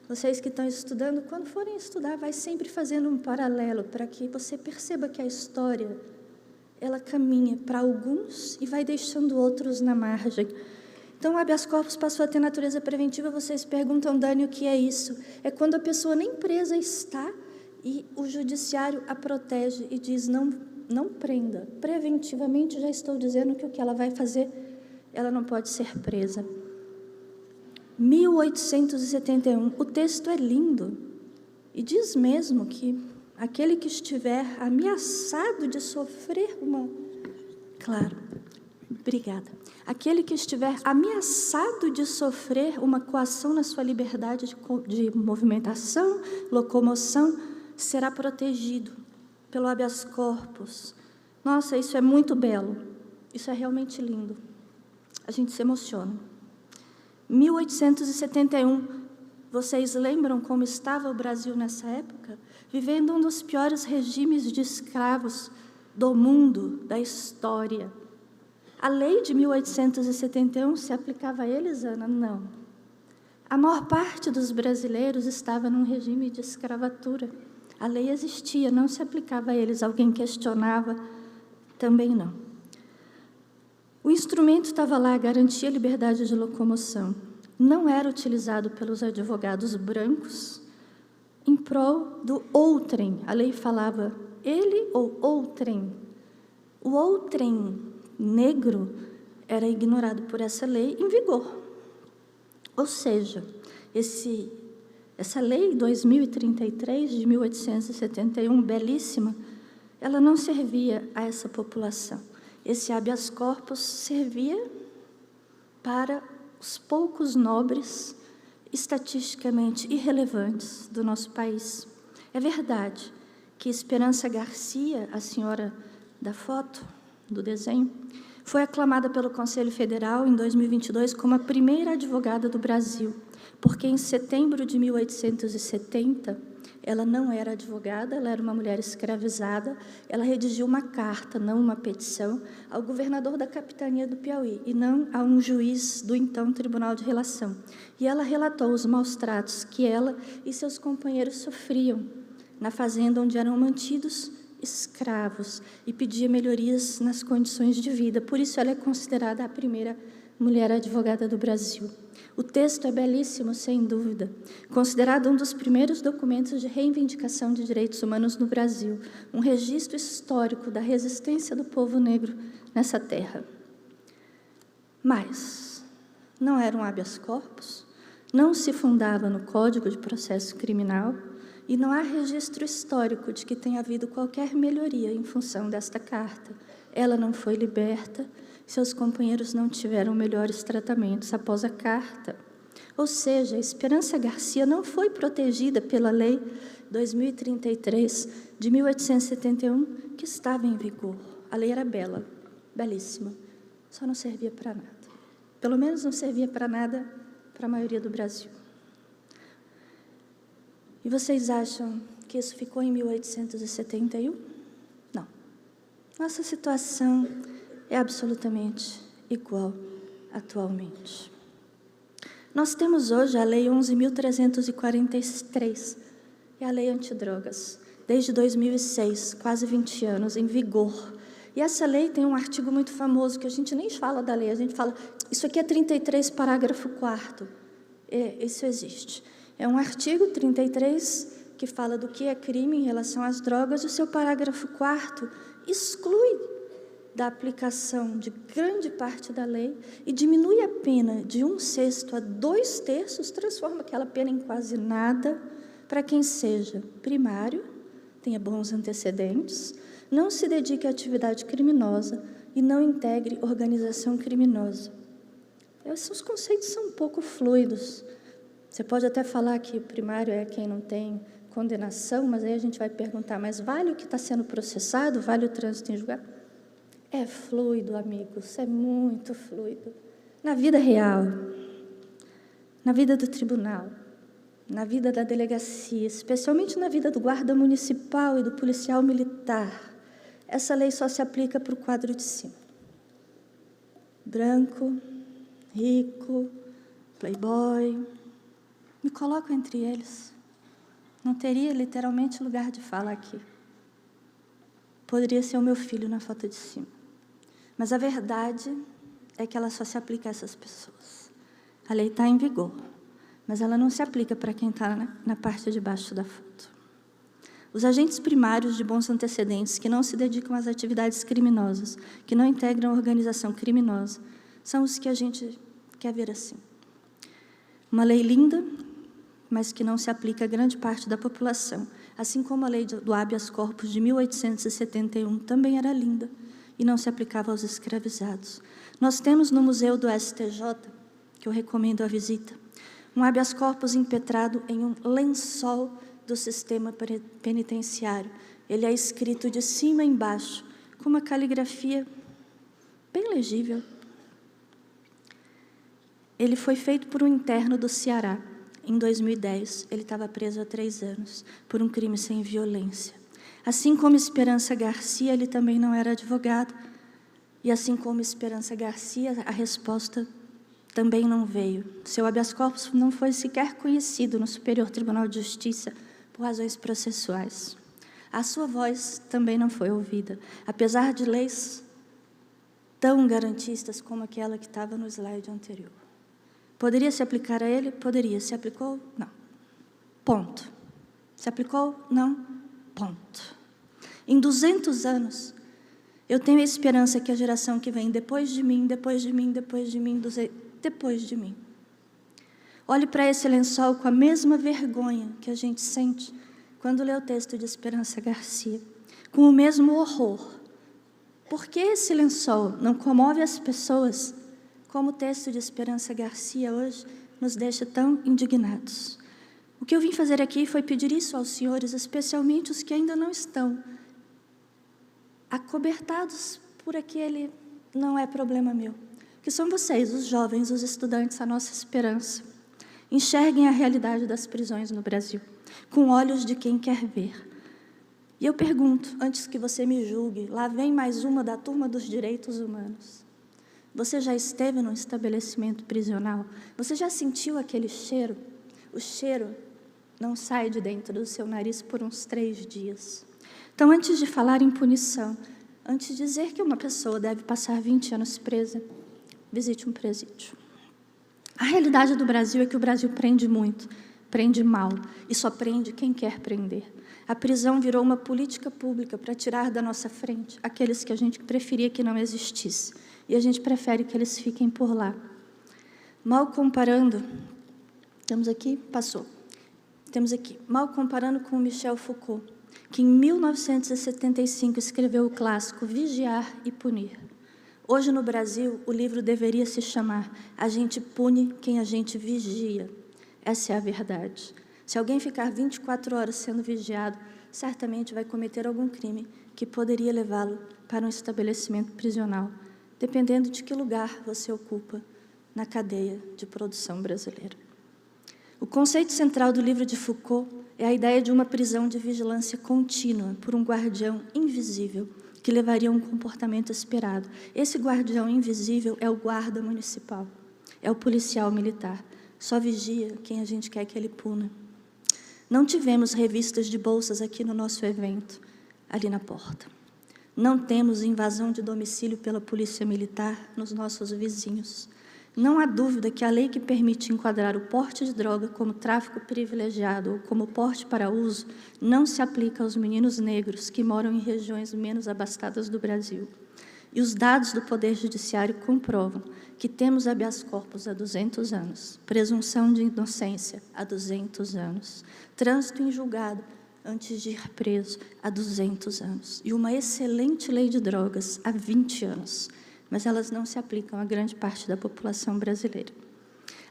Speaker 3: Vocês que estão estudando, quando forem estudar, vai sempre fazendo um paralelo para que você perceba que a história ela caminha para alguns e vai deixando outros na margem. Então, o habeas corpus passou a ter natureza preventiva. Vocês perguntam, Dani, o que é isso? É quando a pessoa nem presa está e o judiciário a protege e diz, não prenda. Preventivamente, já estou dizendo que o que ela vai fazer, ela não pode ser presa. 1871, o texto é lindo e diz mesmo que aquele que estiver ameaçado de sofrer uma... Claro, obrigada. Aquele que estiver ameaçado de sofrer uma coação na sua liberdade de movimentação, locomoção, será protegido pelo habeas corpus. Nossa, isso é muito belo. Isso é realmente lindo. A gente se emociona. 1871, vocês lembram como estava o Brasil nessa época? Vivendo um dos piores regimes de escravos do mundo, da história. A lei de 1871 se aplicava a eles, Ana? Não. A maior parte dos brasileiros estava num regime de escravatura. A lei existia, não se aplicava a eles. Alguém questionava? Também não. O instrumento estava lá, garantia a liberdade de locomoção. Não era utilizado pelos advogados brancos em prol do outrem. A lei falava ele ou outrem. O outrem negro era ignorado por essa lei em vigor. Ou seja, essa lei 2033, de 1871, belíssima, ela não servia a essa população. Esse habeas corpus servia para os poucos nobres, estatisticamente irrelevantes do nosso país. É verdade que Esperança Garcia, a senhora da foto, do desenho, foi aclamada pelo Conselho Federal em 2022 como a primeira advogada do Brasil, porque em setembro de 1870, ela não era advogada, ela era uma mulher escravizada, ela redigiu uma carta, não uma petição, ao governador da capitania do Piauí, e não a um juiz do então Tribunal de Relação. E ela relatou os maus tratos que ela e seus companheiros sofriam na fazenda onde eram mantidos escravos e pedia melhorias nas condições de vida. Por isso, ela é considerada a primeira mulher advogada do Brasil. O texto é belíssimo, sem dúvida, considerado um dos primeiros documentos de reivindicação de direitos humanos no Brasil, um registro histórico da resistência do povo negro nessa terra. Mas não era um habeas corpus, não se fundava no Código de Processo Criminal, e não há registro histórico de que tenha havido qualquer melhoria em função desta carta. Ela não foi liberta, seus companheiros não tiveram melhores tratamentos após a carta. Ou seja, a Esperança Garcia não foi protegida pela Lei 2033, de 1871, que estava em vigor. A lei era bela, belíssima, só não servia para nada. Pelo menos não servia para nada para a maioria do Brasil. E vocês acham que isso ficou em 1871? Não. Nossa situação é absolutamente igual atualmente. Nós temos hoje a Lei 11.343, é a lei antidrogas, desde 2006, quase 20 anos, em vigor. E essa lei tem um artigo muito famoso, que a gente nem fala da lei, a gente fala, isso aqui é 33, parágrafo 4º. Isso existe. É um artigo 33 que fala do que é crime em relação às drogas, e o seu parágrafo 4º exclui da aplicação de grande parte da lei e diminui a pena de 1/6 a 2/3, transforma aquela pena em quase nada para quem seja primário, tenha bons antecedentes, não se dedique à atividade criminosa e não integre organização criminosa. Esses conceitos são um pouco fluidos. Você pode até falar que o primário é quem não tem condenação, mas aí a gente vai perguntar, mas vale o que está sendo processado? Vale o trânsito em julgado? É fluido, amigos, é muito fluido. Na vida real, na vida do tribunal, na vida da delegacia, especialmente na vida do guarda municipal e do policial militar, essa lei só se aplica para o quadro de cima. Branco, rico, playboy, me coloco entre eles. Não teria literalmente lugar de fala aqui. poderia ser o meu filho na foto de cima. Mas a verdade é que ela só se aplica a essas pessoas. A lei está em vigor, mas ela não se aplica para quem está na parte de baixo da foto. Os agentes primários de bons antecedentes que não se dedicam às atividades criminosas, que não integram a organização criminosa, são os que a gente quer ver assim. Uma lei linda, mas que não se aplica a grande parte da população, assim como a lei do habeas corpus de 1871 também era linda e não se aplicava aos escravizados. Nós temos no Museu do STJ, que eu recomendo a visita, um habeas corpus impetrado em um lençol do sistema penitenciário. Ele é escrito de cima a embaixo, com uma caligrafia bem legível. Ele foi feito por um interno do Ceará. Em 2010, ele estava preso há 3 anos, por um crime sem violência. Assim como Esperança Garcia, ele também não era advogado. E assim como Esperança Garcia, a resposta também não veio. Seu habeas corpus não foi sequer conhecido no Superior Tribunal de Justiça por razões processuais. A sua voz também não foi ouvida, apesar de leis tão garantistas como aquela que estava no slide anterior. Poderia se aplicar a ele? Poderia. Se aplicou? Não. Ponto. Se aplicou? Não. Ponto. Em 200 anos, eu tenho a esperança que a geração que vem depois de mim, depois de mim, depois de mim, depois de mim, olhe para esse lençol com a mesma vergonha que a gente sente quando lê o texto de Esperança Garcia, com o mesmo horror. Por que esse lençol não comove as pessoas como o texto de Esperança Garcia hoje nos deixa tão indignados? O que eu vim fazer aqui foi pedir isso aos senhores, especialmente os que ainda não estão acobertados por aquele não é problema meu, que são vocês, os jovens, os estudantes, a nossa esperança. Enxerguem a realidade das prisões no Brasil, com olhos de quem quer ver. E eu pergunto, antes que você me julgue, lá vem mais uma da turma dos direitos humanos. Você já esteve num estabelecimento prisional? Você já sentiu aquele cheiro? O cheiro não sai de dentro do seu nariz por uns 3 dias. Então, antes de falar em punição, antes de dizer que uma pessoa deve passar 20 anos presa, visite um presídio. A realidade do Brasil é que o Brasil prende muito, prende mal, e só prende quem quer prender. A prisão virou uma política pública para tirar da nossa frente aqueles que a gente preferia que não existisse, e a gente prefere que eles fiquem por lá. Mal comparando, temos aqui, passou, temos aqui, mal comparando com Michel Foucault, que em 1975 escreveu o clássico Vigiar e Punir. Hoje, no Brasil, o livro deveria se chamar A gente pune quem a gente vigia. Essa é a verdade. Se alguém ficar 24 horas sendo vigiado, certamente vai cometer algum crime que poderia levá-lo para um estabelecimento prisional, dependendo de que lugar você ocupa na cadeia de produção brasileira. O conceito central do livro de Foucault é a ideia de uma prisão de vigilância contínua por um guardião invisível, que levaria a um comportamento esperado. Esse guardião invisível é o guarda municipal, é o policial militar. Só vigia quem a gente quer que ele puna. Não tivemos revistas de bolsas aqui no nosso evento, ali na porta. Não temos invasão de domicílio pela polícia militar nos nossos vizinhos. Não há dúvida que a lei que permite enquadrar o porte de droga como tráfico privilegiado ou como porte para uso não se aplica aos meninos negros que moram em regiões menos abastadas do Brasil. E os dados do Poder Judiciário comprovam que temos habeas corpus há 200 anos, presunção de inocência há 200 anos, trânsito em julgado antes de ir preso há 200 anos e uma excelente lei de drogas há 20 anos. Mas elas não se aplicam a grande parte da população brasileira.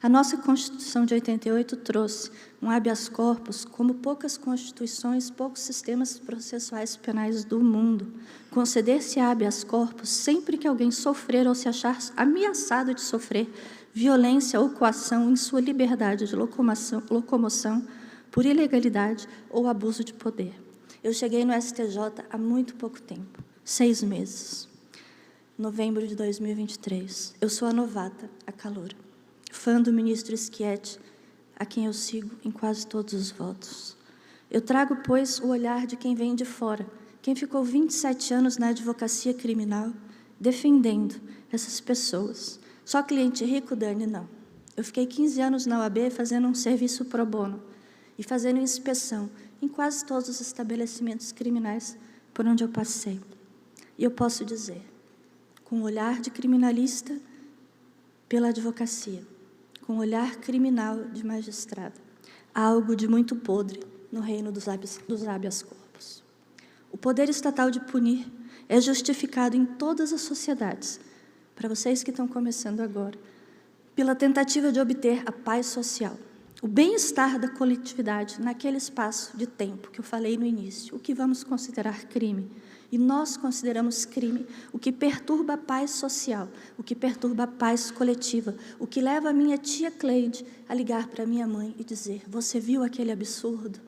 Speaker 3: A nossa Constituição de 88 trouxe um habeas corpus como poucas constituições, poucos sistemas processuais penais do mundo. Conceder-se habeas corpus sempre que alguém sofrer ou se achar ameaçado de sofrer violência ou coação em sua liberdade de locomoção por ilegalidade ou abuso de poder. Eu cheguei no STJ há muito pouco tempo, 6 meses. Novembro de 2023. Eu sou a novata, a caloura, fã do ministro Schietti, a quem eu sigo em quase todos os votos. Eu trago, pois, o olhar de quem vem de fora quem ficou 27 anos na advocacia criminal, defendendo essas pessoas. Só cliente rico, Dani, não. Eu fiquei 15 anos na OAB fazendo um serviço pro bono e fazendo inspeção em quase todos os estabelecimentos criminais por onde eu passei. E eu posso dizer, com um olhar de criminalista pela advocacia, com um olhar criminal de magistrado, há algo de muito podre no reino dos habeas corpus. O poder estatal de punir é justificado em todas as sociedades, para vocês que estão começando agora, pela tentativa de obter a paz social, o bem-estar da coletividade naquele espaço de tempo que eu falei no início, o que vamos considerar crime. E nós consideramos crime o que perturba a paz social, o que perturba a paz coletiva, o que leva a minha tia Cleide a ligar para minha mãe e dizer: você viu aquele absurdo?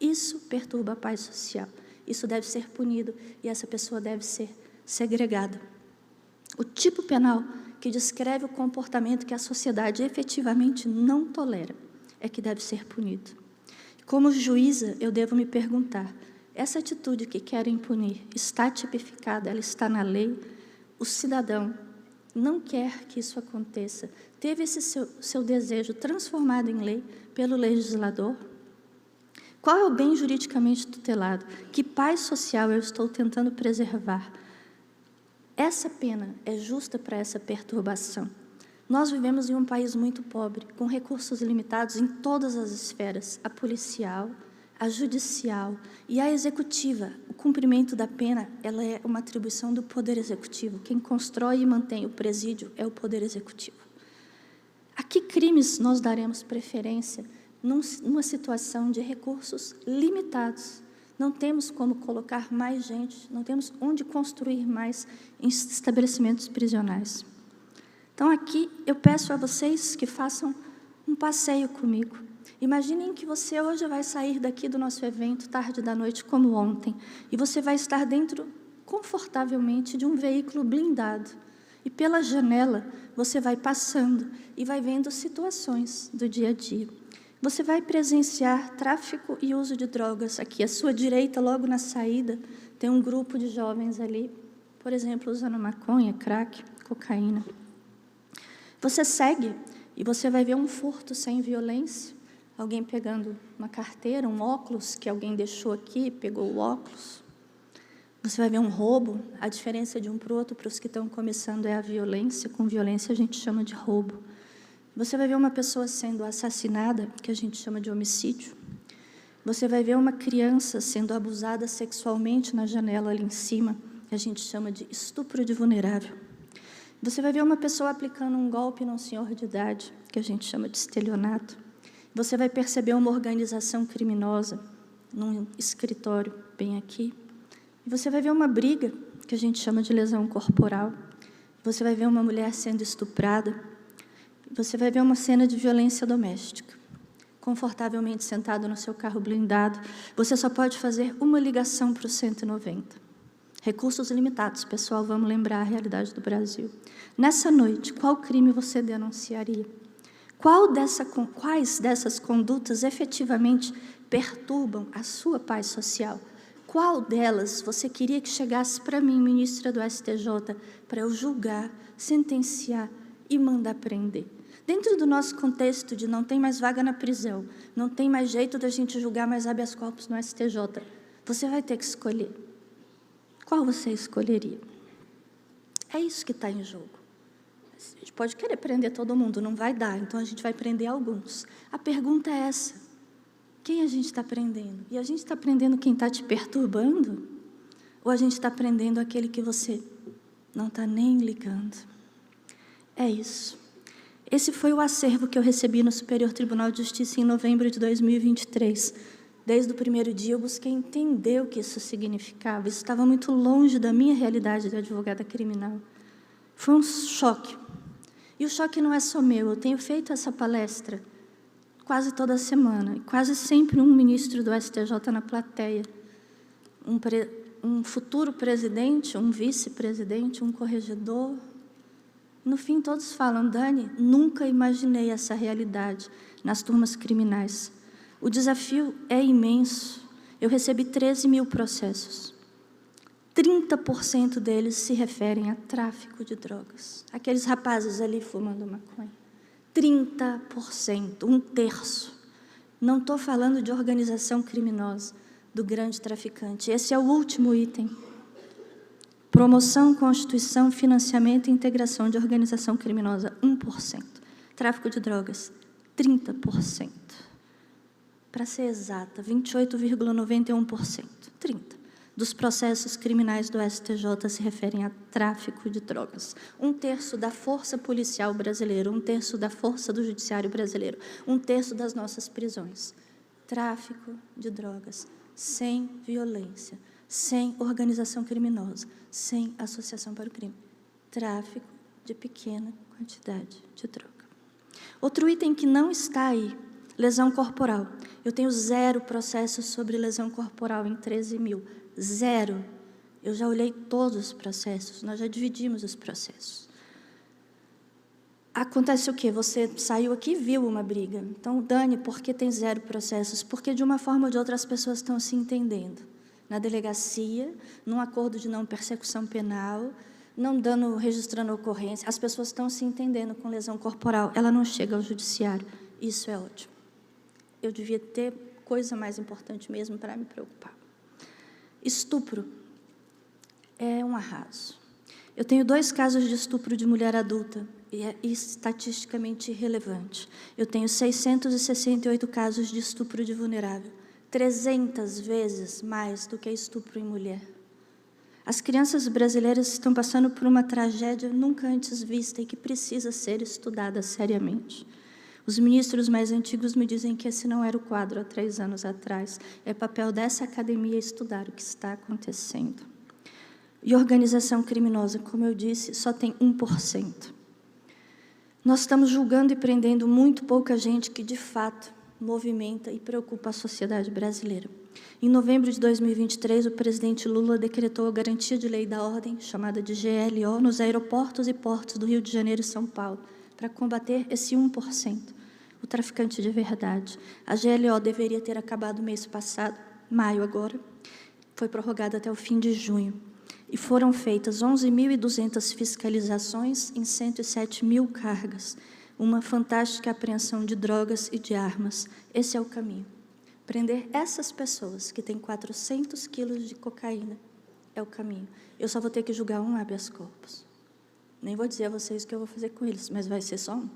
Speaker 3: Isso perturba a paz social. Isso deve ser punido e essa pessoa deve ser segregada. O tipo penal que descreve o comportamento que a sociedade efetivamente não tolera é que deve ser punido. Como juíza, eu devo me perguntar: essa atitude que querem punir está tipificada, ela está na lei? O cidadão não quer que isso aconteça. Teve esse seu desejo transformado em lei pelo legislador? Qual é o bem juridicamente tutelado? Que paz social eu estou tentando preservar? Essa pena é justa para essa perturbação. Nós vivemos em um país muito pobre, com recursos limitados em todas as esferas, a policial, a judicial e a executiva. O cumprimento da pena, ela é uma atribuição do Poder Executivo. Quem constrói e mantém o presídio é o Poder Executivo. A que crimes nós daremos preferência numa situação de recursos limitados? Não temos como colocar mais gente, não temos onde construir mais estabelecimentos prisionais. Então, aqui, eu peço a vocês que façam um passeio comigo. Imaginem que você hoje vai sair daqui do nosso evento, tarde da noite, como ontem, e você vai estar dentro, confortavelmente, de um veículo blindado. E pela janela, você vai passando e vai vendo situações do dia a dia. Você vai presenciar tráfico e uso de drogas. Aqui à sua direita, logo na saída, tem um grupo de jovens ali, por exemplo, usando maconha, crack, cocaína. Você segue e você vai ver um furto sem violência, alguém pegando uma carteira, um óculos que alguém deixou aqui, pegou o óculos. Você vai ver um roubo. A diferença de um para o outro, para os que estão começando, é a violência. Com violência a gente chama de roubo. Você vai ver uma pessoa sendo assassinada, que a gente chama de homicídio. Você vai ver uma criança sendo abusada sexualmente na janela ali em cima, que a gente chama de estupro de vulnerável. Você vai ver uma pessoa aplicando um golpe num senhor de idade, que a gente chama de estelionato. Você vai perceber uma organização criminosa num escritório bem aqui. E você vai ver uma briga, que a gente chama de lesão corporal. Você vai ver uma mulher sendo estuprada. Você vai ver uma cena de violência doméstica. Confortavelmente sentado no seu carro blindado, você só pode fazer uma ligação para o 190. Recursos limitados, pessoal, vamos lembrar a realidade do Brasil. Nessa noite, qual crime você denunciaria? Quais dessas condutas efetivamente perturbam a sua paz social? Qual delas você queria que chegasse para mim, ministra do STJ, para eu julgar, sentenciar e mandar prender? Dentro do nosso contexto de não tem mais vaga na prisão, não tem mais jeito da gente julgar mais habeas corpus no STJ, você vai ter que escolher. Qual você escolheria? É isso que está em jogo. A gente pode querer prender todo mundo, não vai dar, então a gente vai prender alguns. A pergunta é essa: quem a gente está prendendo? E a gente está prendendo quem está te perturbando? Ou a gente está prendendo aquele que você não está nem ligando? É isso. Esse foi o acervo que eu recebi no Superior Tribunal de Justiça em novembro de 2023. Desde o primeiro dia, eu busquei entender o que isso significava. Isso estava muito longe da minha realidade de advogada criminal. Foi um choque. E o choque não é só meu. Eu tenho feito essa palestra quase toda semana. E quase sempre um ministro do STJ na plateia. Um futuro presidente, um vice-presidente, um corregedor. No fim, todos falam: Dani, nunca imaginei essa realidade nas turmas criminais. O desafio é imenso. Eu recebi 13 mil processos. 30% deles se referem a tráfico de drogas. Aqueles rapazes ali fumando maconha. 30%, 1/3. Não estou falando de organização criminosa, do grande traficante. Esse é o último item. Promoção, constituição, financiamento e integração de organização criminosa, 1%. Tráfico de drogas, 30%. Para ser exata, 28,91%. 30%. Dos processos criminais do STJ se referem a tráfico de drogas. 1/3 da força policial brasileira, 1/3 da força do judiciário brasileiro, 1/3 das nossas prisões. Tráfico de drogas, sem violência, sem organização criminosa, sem associação para o crime. Tráfico de pequena quantidade de droga. Outro item que não está aí, lesão corporal. Eu tenho 0 processos sobre lesão corporal em 13.000. 0. Eu já olhei todos os processos, nós já dividimos os processos. Acontece o quê? Você saiu aqui e viu uma briga. Então, Dani, por que tem 0 processos? Porque, de uma forma ou de outra, as pessoas estão se entendendo. Na delegacia, num acordo de não persecução penal, não registrando ocorrência, as pessoas estão se entendendo com lesão corporal. Ela não chega ao judiciário. Isso é ótimo. Eu devia ter coisa mais importante mesmo para me preocupar. Estupro é um arraso. Eu tenho 2 casos de estupro de mulher adulta, e é estatisticamente irrelevante. Eu tenho 668 casos de estupro de vulnerável, 300 vezes mais do que estupro em mulher. As crianças brasileiras estão passando por uma tragédia nunca antes vista e que precisa ser estudada seriamente. Os ministros mais antigos me dizem que esse não era o quadro há 3 anos atrás. É papel dessa academia estudar o que está acontecendo. E organização criminosa, como eu disse, só tem 1%. Nós estamos julgando e prendendo muito pouca gente que, de fato, movimenta e preocupa a sociedade brasileira. Em novembro de 2023, o presidente Lula decretou a garantia de lei da ordem, chamada de GLO, nos aeroportos e portos do Rio de Janeiro e São Paulo, para combater esse 1%. O traficante de verdade. A GLO deveria ter acabado mês passado, maio agora, foi prorrogada até o fim de junho. E foram feitas 11.200 fiscalizações em 107.000 cargas. Uma fantástica apreensão de drogas e de armas. Esse é o caminho. Prender essas pessoas que têm 400 quilos de cocaína é o caminho. Eu só vou ter que julgar um habeas corpus. Nem vou dizer a vocês o que eu vou fazer com eles, mas vai ser só um.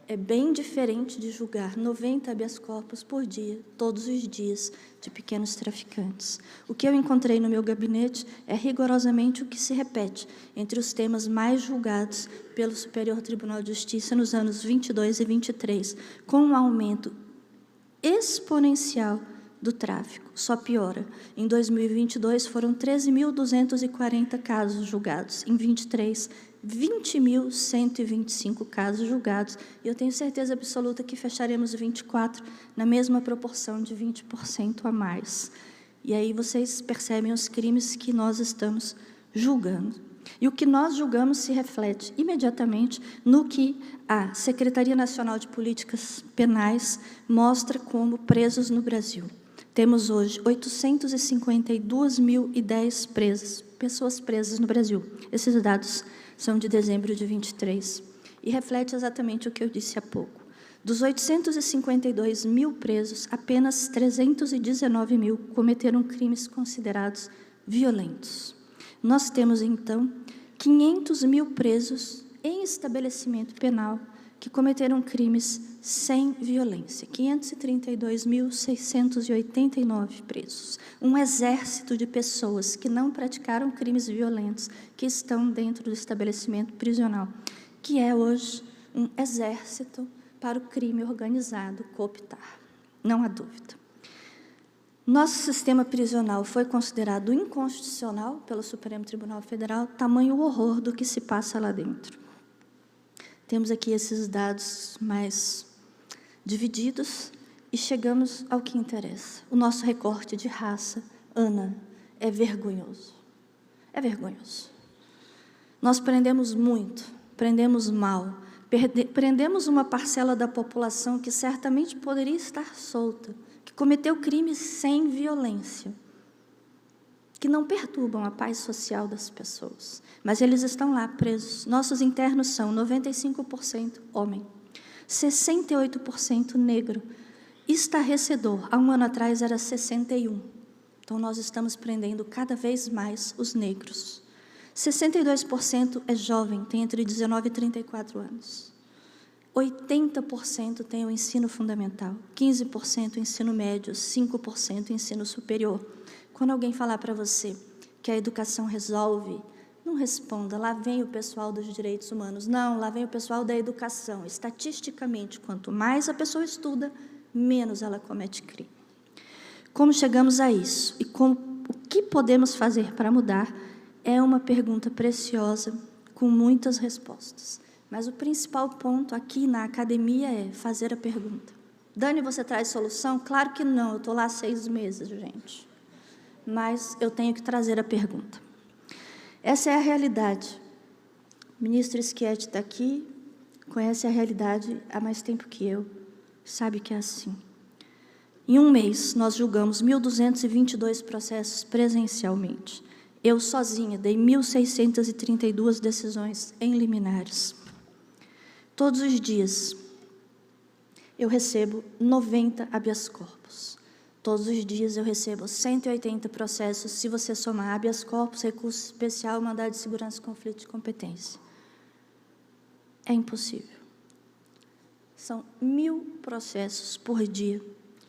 Speaker 3: É bem diferente de julgar 90 habeas corpus por dia, todos os dias, de pequenos traficantes. O que eu encontrei no meu gabinete é rigorosamente o que se repete entre os temas mais julgados pelo Superior Tribunal de Justiça nos anos 22 e 23, com um aumento exponencial do tráfico. Só piora. Em 2022, foram 13.240 casos julgados. Em 23, 20.125 casos julgados. E eu tenho certeza absoluta que fecharemos 24 na mesma proporção de 20% a mais. E aí vocês percebem os crimes que nós estamos julgando. E o que nós julgamos se reflete imediatamente no que a Secretaria Nacional de Políticas Penais mostra como presos no Brasil. Temos hoje 852.010 presos, pessoas presas no Brasil. Esses dados são de dezembro de 23 e reflete exatamente o que eu disse há pouco. Dos 852 mil presos, apenas 319 mil cometeram crimes considerados violentos. Nós temos, então, 500 mil presos em estabelecimento penal que cometeram crimes sem violência. 532.689 presos. Um exército de pessoas que não praticaram crimes violentos, que estão dentro do estabelecimento prisional, que é hoje um exército para o crime organizado cooptar. Não há dúvida. Nosso sistema prisional foi considerado inconstitucional pelo Supremo Tribunal Federal, tamanho o horror do que se passa lá dentro. Temos aqui esses dados mais divididos e chegamos ao que interessa. O nosso recorte de raça, Ana, é vergonhoso. É vergonhoso. Nós prendemos muito, prendemos mal, prendemos uma parcela da população que certamente poderia estar solta, que cometeu crimes sem violência. que não perturbam a paz social das pessoas, mas eles estão lá presos. Nossos internos são 95% homem, 68% negro, estarrecedor. Há um ano atrás era 61%. Então, nós estamos prendendo cada vez mais os negros. 62% é jovem, tem entre 19 e 34 anos. 80% tem o ensino fundamental, 15% ensino médio, 5% ensino superior. Quando alguém falar para você que a educação resolve, não responda, lá vem o pessoal dos direitos humanos. Não, lá vem o pessoal da educação. Estatisticamente, quanto mais a pessoa estuda, menos ela comete crime. Como chegamos a isso? E o que podemos fazer para mudar? É uma pergunta preciosa, com muitas respostas. Mas o principal ponto aqui na academia é fazer a pergunta. Dani, você traz solução? Claro que não, eu estou lá há 6 meses, gente. Mas eu tenho que trazer a pergunta. Essa é a realidade. O ministro Schietti está aqui, conhece a realidade há mais tempo que eu, sabe que é assim. Em um mês, nós julgamos 1.222 processos presencialmente. Eu, sozinha, dei 1.632 decisões em liminares. Todos os dias, eu recebo 90 habeas corpus. Todos os dias, eu recebo 180 processos, se você somar habeas corpus, recurso especial, mandado de segurança e conflito de competência. É impossível. São 1.000 processos por dia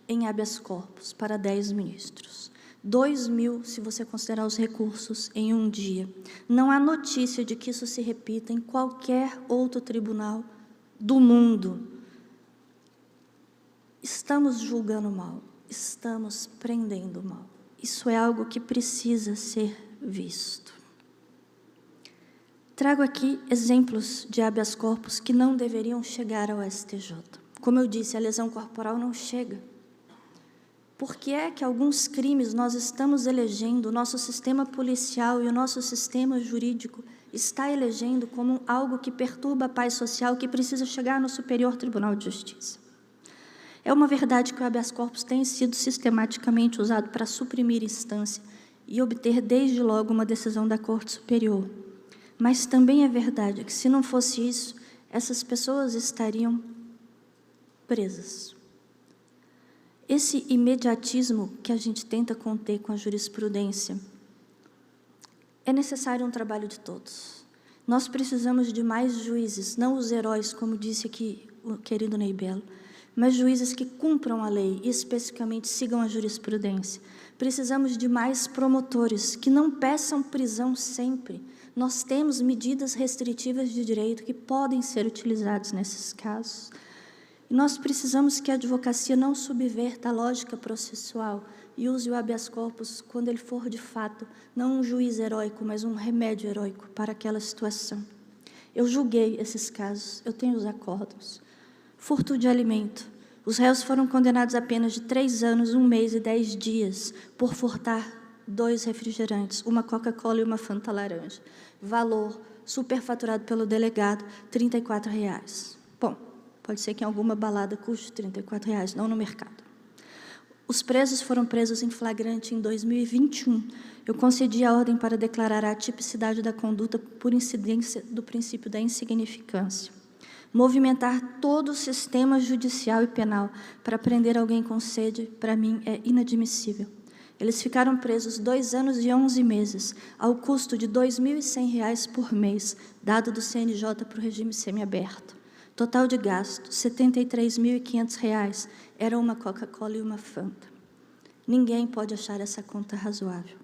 Speaker 3: em habeas corpus para 10 ministros. 2.000, se você considerar os recursos, em um dia. Não há notícia de que isso se repita em qualquer outro tribunal do mundo. Estamos julgando mal, estamos prendendo mal. Isso é algo que precisa ser visto. Trago aqui exemplos de habeas corpus que não deveriam chegar ao STJ. Como eu disse, a lesão corporal não chega. Por que é que alguns crimes nós estamos elegendo, o nosso sistema policial e o nosso sistema jurídico está elegendo como algo que perturba a paz social, que precisa chegar no Superior Tribunal de Justiça? É uma verdade que o habeas corpus tem sido sistematicamente usado para suprimir instância e obter desde logo uma decisão da Corte Superior. Mas também é verdade que, se não fosse isso, essas pessoas estariam presas. Esse imediatismo que a gente tenta conter com a jurisprudência, é necessário um trabalho de todos. Nós precisamos de mais juízes, não os heróis, como disse aqui o querido Ney Belo, mas juízes que cumpram a lei e especificamente sigam a jurisprudência. Precisamos de mais promotores que não peçam prisão sempre. Nós temos medidas restritivas de direito que podem ser utilizadas nesses casos. E nós precisamos que a advocacia não subverta a lógica processual e use o habeas corpus quando ele for, de fato, não um juiz heróico, mas um remédio heróico para aquela situação. Eu julguei esses casos, eu tenho os acórdãos. Furto de alimento. Os réus foram condenados a apenas de 3 anos, 1 mês e 10 dias por furtar 2 refrigerantes, uma Coca-Cola e uma Fanta laranja. Valor superfaturado pelo delegado, R$ 34,00. Bom, pode ser que em alguma balada custe R$ 34,00, não no mercado. Os presos foram presos em flagrante em 2021. Eu concedi a ordem para declarar a atipicidade da conduta por incidência do princípio da insignificância. Movimentar todo o sistema judicial e penal para prender alguém com sede, para mim, é inadmissível. Eles ficaram presos 2 anos e 11 meses, ao custo de R$ 2.100 por mês, dado do CNJ para o regime semiaberto. Total de gasto, R$ 73.500, era uma Coca-Cola e uma Fanta. Ninguém pode achar essa conta razoável.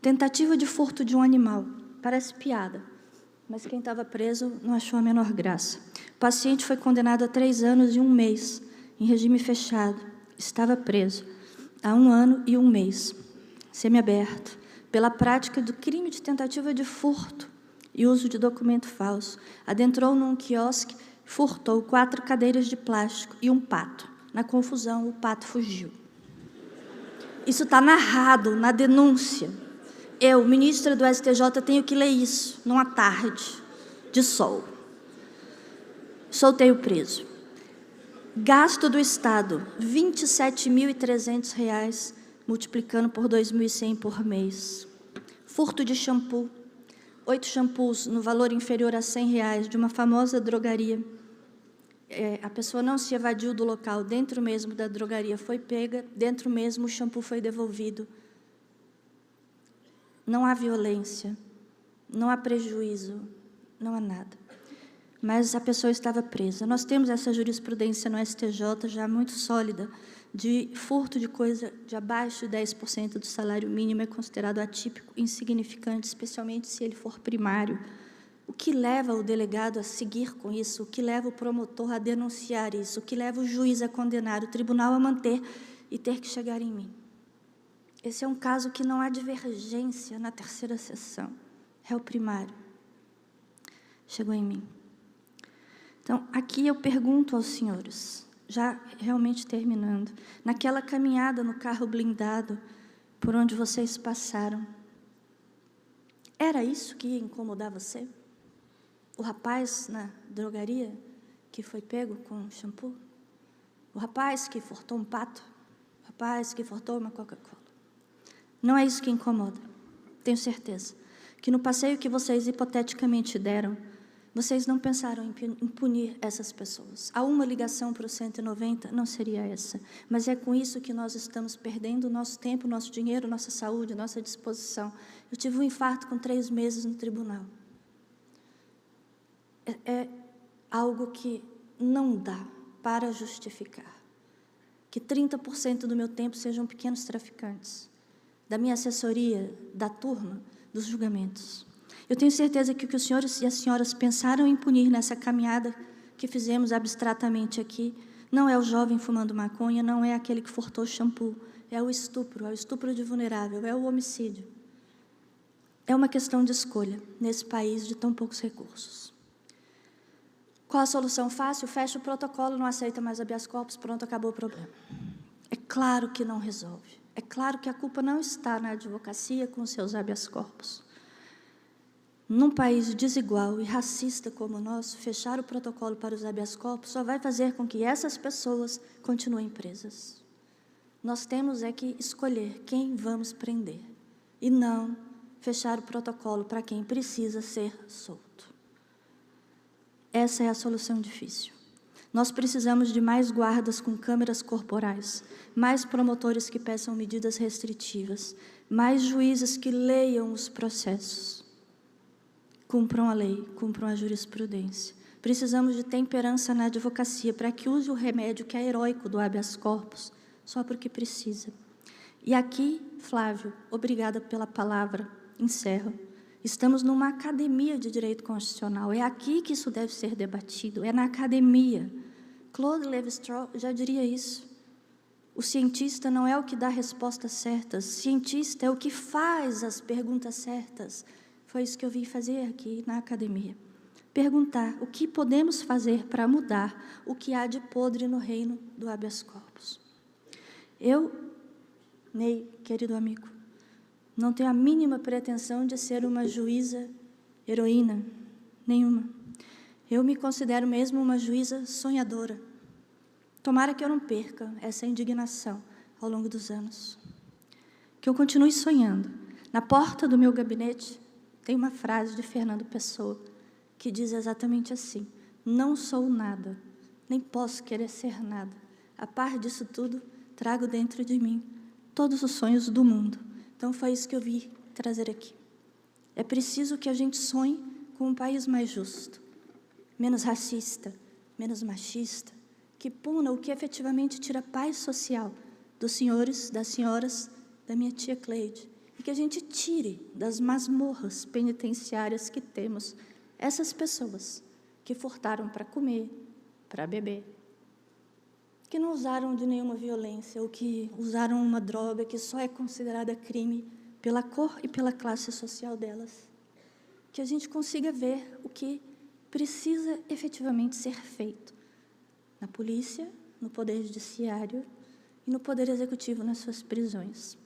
Speaker 3: Tentativa de furto de um animal, parece piada, mas quem estava preso não achou a menor graça. O paciente foi condenado a 3 anos e 1 mês, em regime fechado, estava preso há 1 ano e 1 mês, semiaberto, pela prática do crime de tentativa de furto e uso de documento falso. Adentrou num quiosque, furtou 4 cadeiras de plástico e um pato. Na confusão, o pato fugiu. Isso está narrado na denúncia. Eu, ministra do STJ, tenho que ler isso numa tarde de sol. Soltei o preso. Gasto do Estado, R$ 27.300 multiplicando por 2.100 por mês. Furto de shampoo, 8 shampoos no valor inferior a R$100 de uma famosa drogaria. A pessoa não se evadiu do local, dentro mesmo da drogaria foi pega, dentro mesmo o shampoo foi devolvido. Não há violência, não há prejuízo, não há nada. Mas a pessoa estava presa. Nós temos essa jurisprudência no STJ já muito sólida, de furto de coisa de abaixo de 10% do salário mínimo é considerado atípico, insignificante, especialmente se ele for primário. O que leva o delegado a seguir com isso? O que leva o promotor a denunciar isso? O que leva o juiz a condenar, o tribunal a manter e ter que chegar em mim? Esse é um caso que não há divergência na terceira sessão. É o primário. Chegou em mim. Então, aqui eu pergunto aos senhores, já realmente terminando, naquela caminhada no carro blindado, por onde vocês passaram, era isso que ia incomodar você? O rapaz na drogaria que foi pego com shampoo? O rapaz que furtou um pato? O rapaz que furtou uma Coca-Cola? Não é isso que incomoda. Tenho certeza que no passeio que vocês hipoteticamente deram, vocês não pensaram em punir essas pessoas. Há uma ligação para o 190, não seria essa. Mas é com isso que nós estamos perdendo o nosso tempo, nosso dinheiro, nossa saúde, nossa disposição. Eu tive um infarto com 3 meses no tribunal. É algo que não dá para justificar. Que 30% do meu tempo sejam pequenos traficantes, da minha assessoria, da turma, dos julgamentos. Eu tenho certeza que o que os senhores e as senhoras pensaram em punir nessa caminhada que fizemos abstratamente aqui, não é o jovem fumando maconha, não é aquele que furtou shampoo, é o estupro de vulnerável, é o homicídio. É uma questão de escolha nesse país de tão poucos recursos. Qual a solução fácil? Fecha o protocolo, não aceita mais habeas corpus, pronto, acabou o problema. É claro que não resolve. É claro que a culpa não está na advocacia com seus habeas corpus. Num país desigual e racista como o nosso, fechar o protocolo para os habeas corpus só vai fazer com que essas pessoas continuem presas. Nós temos é que escolher quem vamos prender e não fechar o protocolo para quem precisa ser solto. Essa é a solução difícil. Nós precisamos de mais guardas com câmeras corporais, mais promotores que peçam medidas restritivas, mais juízes que leiam os processos. Cumpram a lei, cumpram a jurisprudência. Precisamos de temperança na advocacia para que use o remédio que é heróico do habeas corpus, só porque precisa. E aqui, Flávio, obrigada pela palavra, encerro. Estamos numa academia de direito constitucional, é aqui que isso deve ser debatido, é na academia. Claude Lévi-Strauss já diria isso. O cientista não é o que dá respostas certas, o cientista é o que faz as perguntas certas. Foi isso que eu vim fazer aqui na academia. Perguntar o que podemos fazer para mudar o que há de podre no reino do habeas corpus. Eu, Ney, querido amigo, não tenho a mínima pretensão de ser uma juíza heroína, nenhuma. Eu me considero mesmo uma juíza sonhadora. Tomara que eu não perca essa indignação ao longo dos anos. Que eu continue sonhando. Na porta do meu gabinete, tem uma frase de Fernando Pessoa que diz exatamente assim: não sou nada, nem posso querer ser nada. A par disso tudo, trago dentro de mim todos os sonhos do mundo. Então foi isso que eu vim trazer aqui. É preciso que a gente sonhe com um país mais justo, menos racista, menos machista, que puna o que efetivamente tira paz social dos senhores, das senhoras, da minha tia Cleide. E que a gente tire das masmorras penitenciárias que temos essas pessoas que furtaram para comer, para beber, que não usaram de nenhuma violência ou que usaram uma droga que só é considerada crime pela cor e pela classe social delas. Que a gente consiga ver o que precisa efetivamente ser feito na polícia, no Poder Judiciário e no Poder Executivo nas suas prisões.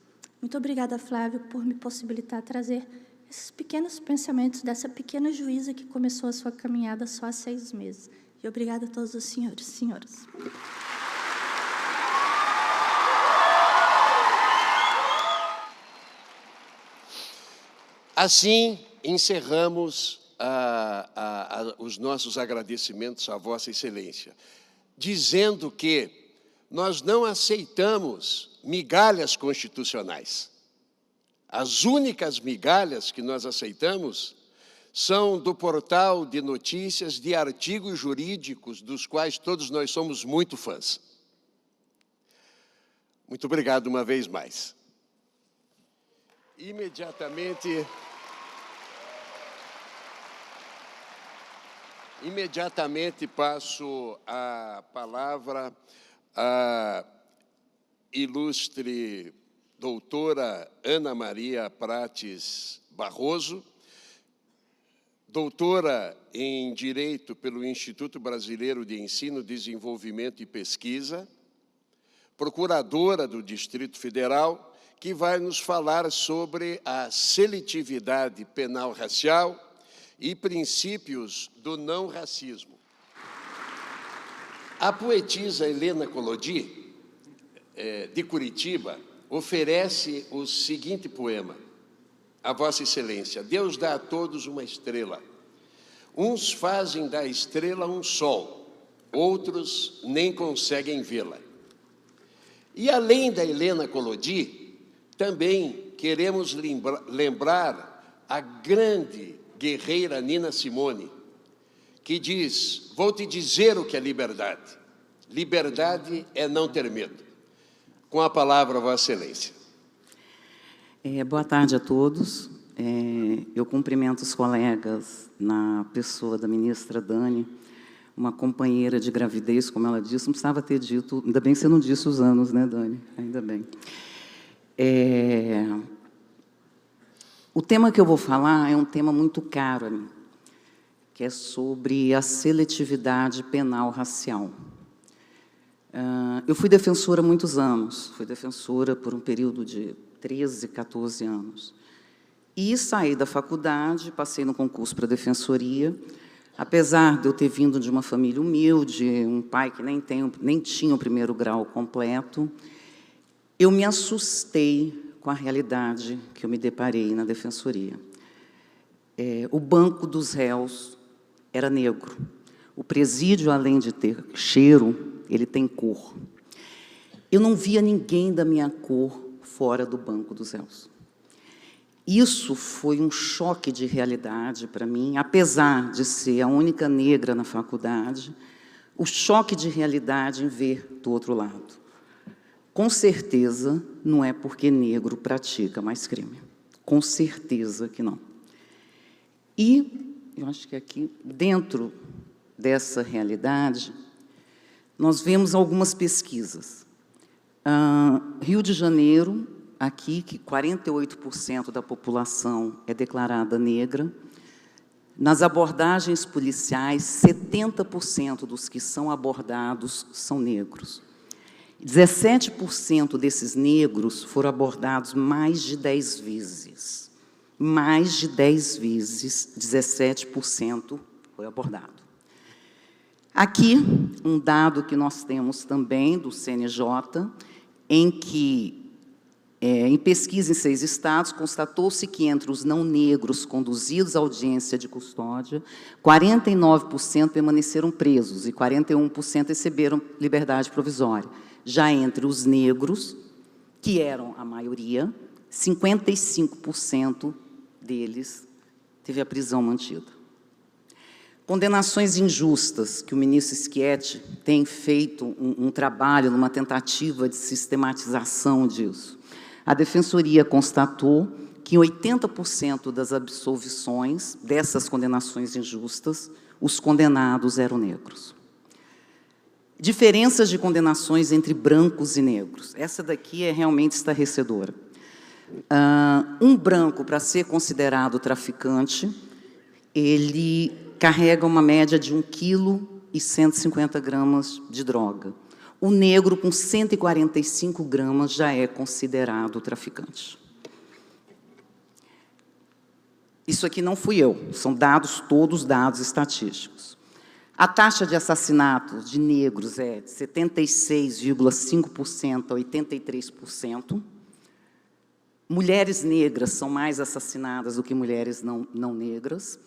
Speaker 3: Muito obrigada, Flávio, por me possibilitar trazer esses pequenos pensamentos dessa pequena juíza que começou a sua caminhada só há 6 meses. E obrigada a todos os senhores e senhoras.
Speaker 2: Assim, encerramos os nossos agradecimentos à Vossa Excelência, dizendo que nós não aceitamos migalhas constitucionais. As únicas migalhas que nós aceitamos são do portal de notícias de artigos jurídicos, dos quais todos nós somos muito fãs. Muito obrigado uma vez mais. Imediatamente passo a palavra à ilustre doutora Ana Maria Prates Barroso, doutora em Direito pelo Instituto Brasileiro de Ensino, Desenvolvimento e Pesquisa, procuradora do Distrito Federal, que vai nos falar sobre a seletividade penal racial e princípios do não racismo. A poetisa Helena Collodi, de Curitiba, oferece o seguinte poema: a Vossa Excelência: Deus dá a todos uma estrela. Uns fazem da estrela um sol, outros nem conseguem vê-la. E além da Helena Collodi, também queremos lembrar a grande guerreira Nina Simone, que diz: vou te dizer o que é liberdade. Liberdade é não ter medo. Com a palavra, Vossa Excelência.
Speaker 4: Boa tarde a todos. Eu cumprimento os colegas na pessoa da ministra Dani, uma companheira de gravidez, como ela disse, não precisava ter dito, ainda bem que você não disse os anos, né, Dani? Ainda bem. O tema que eu vou falar é um tema muito caro a mim, que é sobre a seletividade penal racial. Eu fui defensora há muitos anos, fui defensora por um período de 13, 14 anos. E saí da faculdade, passei no concurso para a defensoria. Apesar de eu ter vindo de uma família humilde, um pai que nem tinha o primeiro grau completo, eu me assustei com a realidade que eu me deparei na defensoria. O banco dos réus era negro. O presídio, além de ter cheiro, ele tem cor. Eu não via ninguém da minha cor fora do banco dos réus. Isso foi um choque de realidade para mim, apesar de ser a única negra na faculdade, o choque de realidade em ver do outro lado. Com certeza, não é porque negro pratica mais crime. Com certeza que não. E, eu acho que aqui, dentro dessa realidade, nós vemos algumas pesquisas. Rio de Janeiro, aqui, que 48% da população é declarada negra. Nas abordagens policiais, 70% dos que são abordados são negros. 17% desses negros foram abordados mais de 10 vezes. Mais de 10 vezes, 17% foi abordado. Aqui, um dado que nós temos também do CNJ, em que, em pesquisa em 6 estados, constatou-se que entre os não negros conduzidos à audiência de custódia, 49% permaneceram presos e 41% receberam liberdade provisória. Já entre os negros, que eram a maioria, 55% deles teve a prisão mantida. Condenações injustas, que o ministro Schietti tem feito um trabalho numa tentativa de sistematização disso. A Defensoria constatou que 80% das absolvições dessas condenações injustas, os condenados eram negros. Diferenças de condenações entre brancos e negros. Essa daqui é realmente estarrecedora. Um branco, para ser considerado traficante, ele carrega uma média de 1,150 kg de droga. O negro, com 145 gramas, já é considerado traficante. Isso aqui não fui eu, são dados, todos dados estatísticos. A taxa de assassinato de negros é de 76,5% a 83%. mulheres negras são mais assassinadas do que mulheres não negras.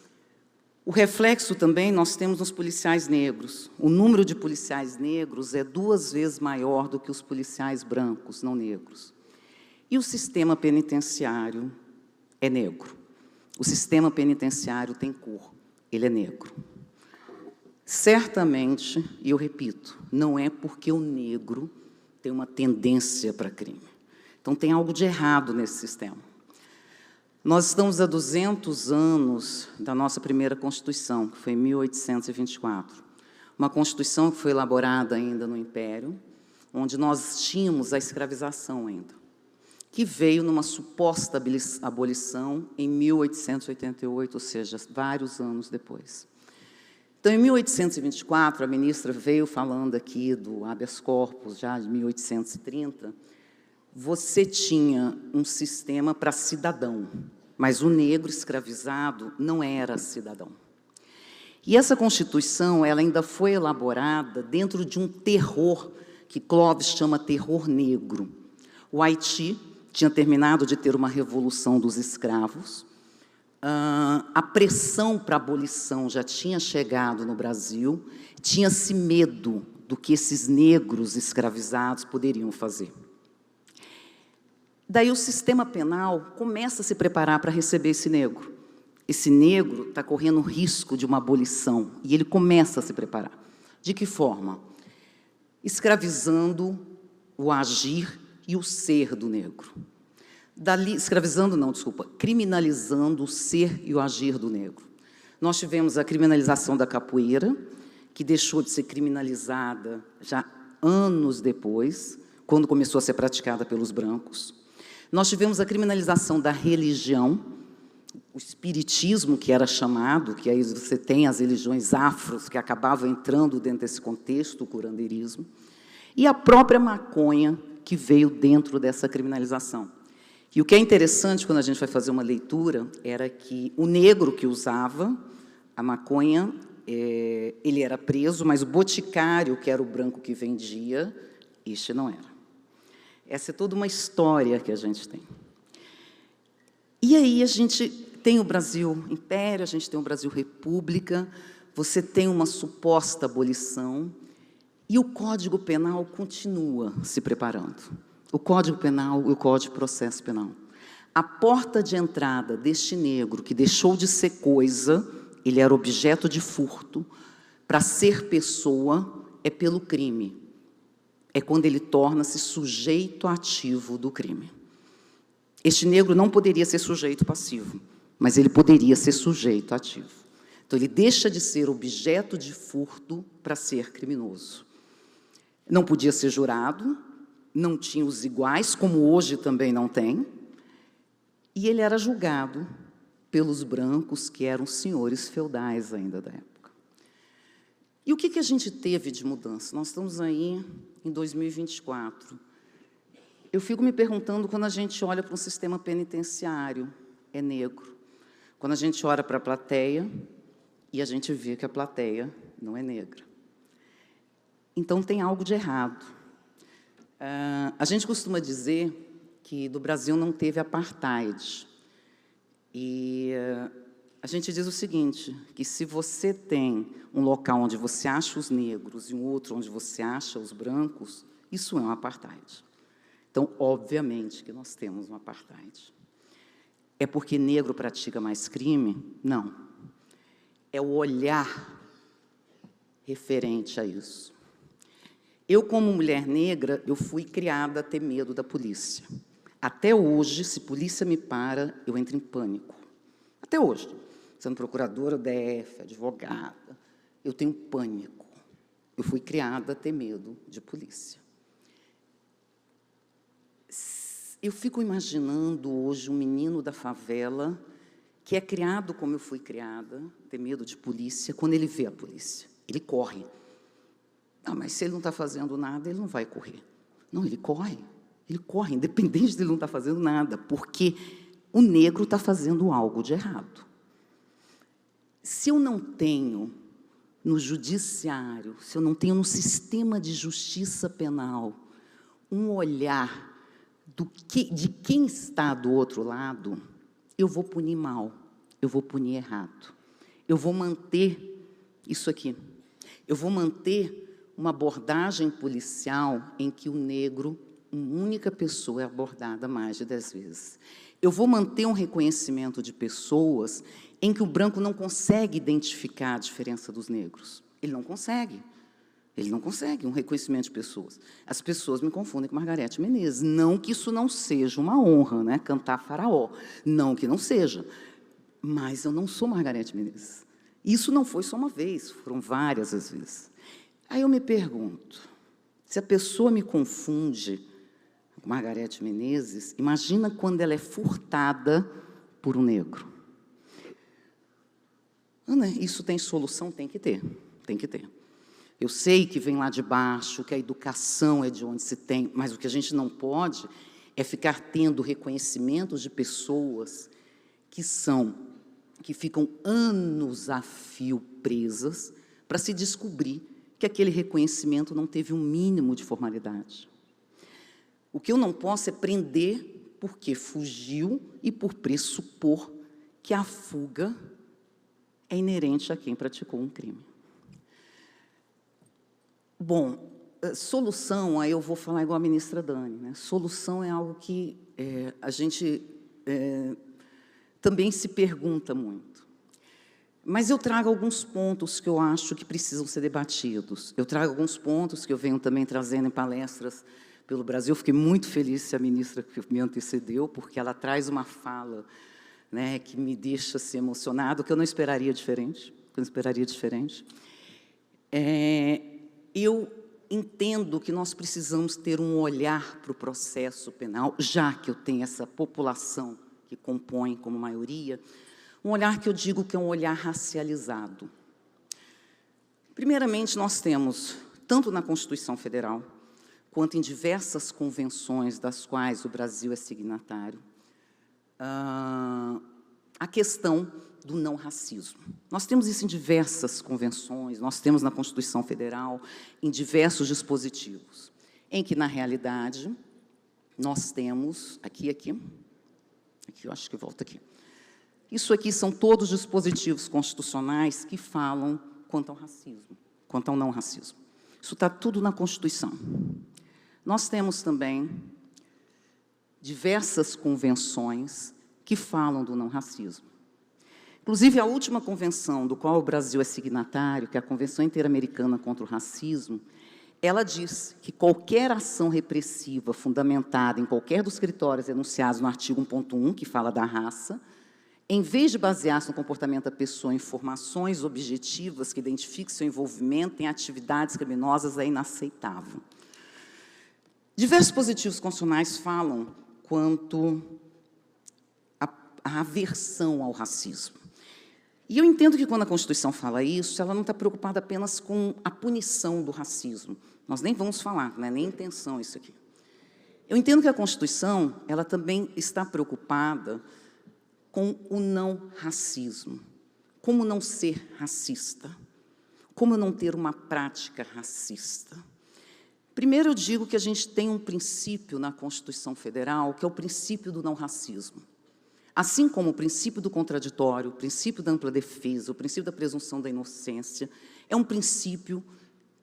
Speaker 4: O reflexo também nós temos nos policiais negros. O número de policiais negros é 2 vezes maior do que os policiais brancos, não negros. E o sistema penitenciário é negro. O sistema penitenciário tem cor, ele é negro. Certamente, e eu repito, não é porque o negro tem uma tendência para crime. Então, tem algo de errado nesse sistema. Nós estamos há 200 anos da nossa primeira Constituição, que foi em 1824. Uma Constituição que foi elaborada ainda no Império, onde nós tínhamos a escravização ainda, que veio numa suposta abolição em 1888, ou seja, vários anos depois. Então, em 1824, a ministra veio falando aqui do habeas corpus, já de 1830, você tinha um sistema para cidadão, mas o negro escravizado não era cidadão. E essa Constituição ela ainda foi elaborada dentro de um terror que Clóvis chama terror negro. O Haiti tinha terminado de ter uma revolução dos escravos, a pressão para a abolição já tinha chegado no Brasil, tinha-se medo do que esses negros escravizados poderiam fazer. Daí o sistema penal começa a se preparar para receber esse negro. Esse negro está correndo risco de uma abolição, e ele começa a se preparar. De que forma? Escravizando o agir e o ser do negro. Criminalizando o ser e o agir do negro. Nós tivemos a criminalização da capoeira, que deixou de ser criminalizada já anos depois, quando começou a ser praticada pelos brancos. Nós tivemos a criminalização da religião, o espiritismo, que era chamado, que aí você tem as religiões afros, que acabavam entrando dentro desse contexto, o curandeirismo, e a própria maconha, que veio dentro dessa criminalização. E o que é interessante, quando a gente vai fazer uma leitura, era que o negro que usava a maconha, ele era preso, mas o boticário, que era o branco que vendia, este não era. Essa é toda uma história que a gente tem. E aí a gente tem o Brasil Império, a gente tem o Brasil República, você tem uma suposta abolição, e o Código Penal continua se preparando. O Código Penal e o Código de Processo Penal. A porta de entrada deste negro, que deixou de ser coisa, ele era objeto de furto, para ser pessoa, é pelo crime. É quando ele torna-se sujeito ativo do crime. Este negro não poderia ser sujeito passivo, mas ele poderia ser sujeito ativo. Então, ele deixa de ser objeto de furto para ser criminoso. Não podia ser jurado, não tinha os iguais, como hoje também não tem, e ele era julgado pelos brancos, que eram senhores feudais ainda da época. E o que a gente teve de mudança? Nós estamos aí em 2024. Eu fico me perguntando, quando a gente olha para um sistema penitenciário, é negro. Quando a gente olha para a plateia, e a gente vê que a plateia não é negra. Então, tem algo de errado. A gente costuma dizer que do Brasil não teve apartheid. E a gente diz o seguinte, que se você tem um local onde você acha os negros e um outro onde você acha os brancos, isso é um apartheid. Então, obviamente que nós temos um apartheid. É porque negro pratica mais crime? Não. É o olhar referente a isso. Eu, como mulher negra, eu fui criada a ter medo da polícia. Até hoje, se polícia me para, eu entro em pânico. Até hoje. Sendo procuradora DF, advogada, eu tenho pânico. Eu fui criada a ter medo de polícia. Eu fico imaginando hoje um menino da favela que é criado como eu fui criada, ter medo de polícia, quando ele vê a polícia. Ele corre. Ah, mas se ele não está fazendo nada, ele não vai correr. Não, ele corre, independente de ele não estar fazendo nada, porque o negro está fazendo algo de errado. Se eu não tenho no judiciário, se eu não tenho no sistema de justiça penal, um olhar de quem está do outro lado, eu vou punir mal, eu vou punir errado. Eu vou manter isso aqui. Eu vou manter uma abordagem policial em que o negro, uma única pessoa, é abordada mais de 10 vezes. Eu vou manter um reconhecimento de pessoas em que o branco não consegue identificar a diferença dos negros. Ele não consegue. Ele não consegue um reconhecimento de pessoas. As pessoas me confundem com Margareth Menezes. Não que isso não seja uma honra, né? Cantar Faraó. Não que não seja. Mas eu não sou Margareth Menezes. Isso não foi só uma vez, foram várias as vezes. Aí eu me pergunto, se a pessoa me confunde com Margareth Menezes, imagina quando ela é furtada por um negro. Ana, isso tem solução? Tem que ter, tem que ter. Eu sei que vem lá de baixo, que a educação é de onde se tem, mas o que a gente não pode é ficar tendo reconhecimentos de pessoas que ficam anos a fio presas para se descobrir que aquele reconhecimento não teve um mínimo de formalidade. O que eu não posso é prender porque fugiu e por pressupor que a fuga é inerente a quem praticou um crime. Bom, solução, aí eu vou falar igual a ministra Dani, né? Solução é algo que a gente também se pergunta muito. Mas eu trago alguns pontos que eu acho que precisam ser debatidos. Eu trago alguns pontos que eu venho também trazendo em palestras pelo Brasil. Eu fiquei muito feliz se a ministra que me antecedeu, porque ela traz uma fala, né, que me deixa assim, emocionado, que eu não esperaria diferente. Eu entendo que nós precisamos ter um olhar para o processo penal, já que eu tenho essa população que compõe como maioria, um olhar que eu digo que é um olhar racializado. Primeiramente, nós temos, tanto na Constituição Federal, quanto em diversas convenções das quais o Brasil é signatário, a questão do não racismo. Nós temos isso em diversas convenções, nós temos na Constituição Federal, em diversos dispositivos, em que, na realidade, nós temos, aqui, eu acho que volta aqui. Isso aqui são todos dispositivos constitucionais que falam quanto ao racismo, quanto ao não racismo. Isso está tudo na Constituição. Nós temos também diversas convenções que falam do não racismo. Inclusive, a última convenção do qual o Brasil é signatário, que é a Convenção Interamericana contra o Racismo, ela diz que qualquer ação repressiva fundamentada em qualquer dos critérios enunciados no artigo 1.1, que fala da raça, em vez de basear-se no comportamento da pessoa em informações objetivas que identifiquem seu envolvimento em atividades criminosas, é inaceitável. Diversos dispositivos constitucionais falam quanto à aversão ao racismo. E eu entendo que, quando a Constituição fala isso, ela não está preocupada apenas com a punição do racismo. Nós nem vamos falar, não é nem intenção isso aqui. Eu entendo que a Constituição ela também está preocupada com o não racismo. Como não ser racista? Como não ter uma prática racista? Primeiro, eu digo que a gente tem um princípio na Constituição Federal, que é o princípio do não racismo. Assim como o princípio do contraditório, o princípio da ampla defesa, o princípio da presunção da inocência, é um princípio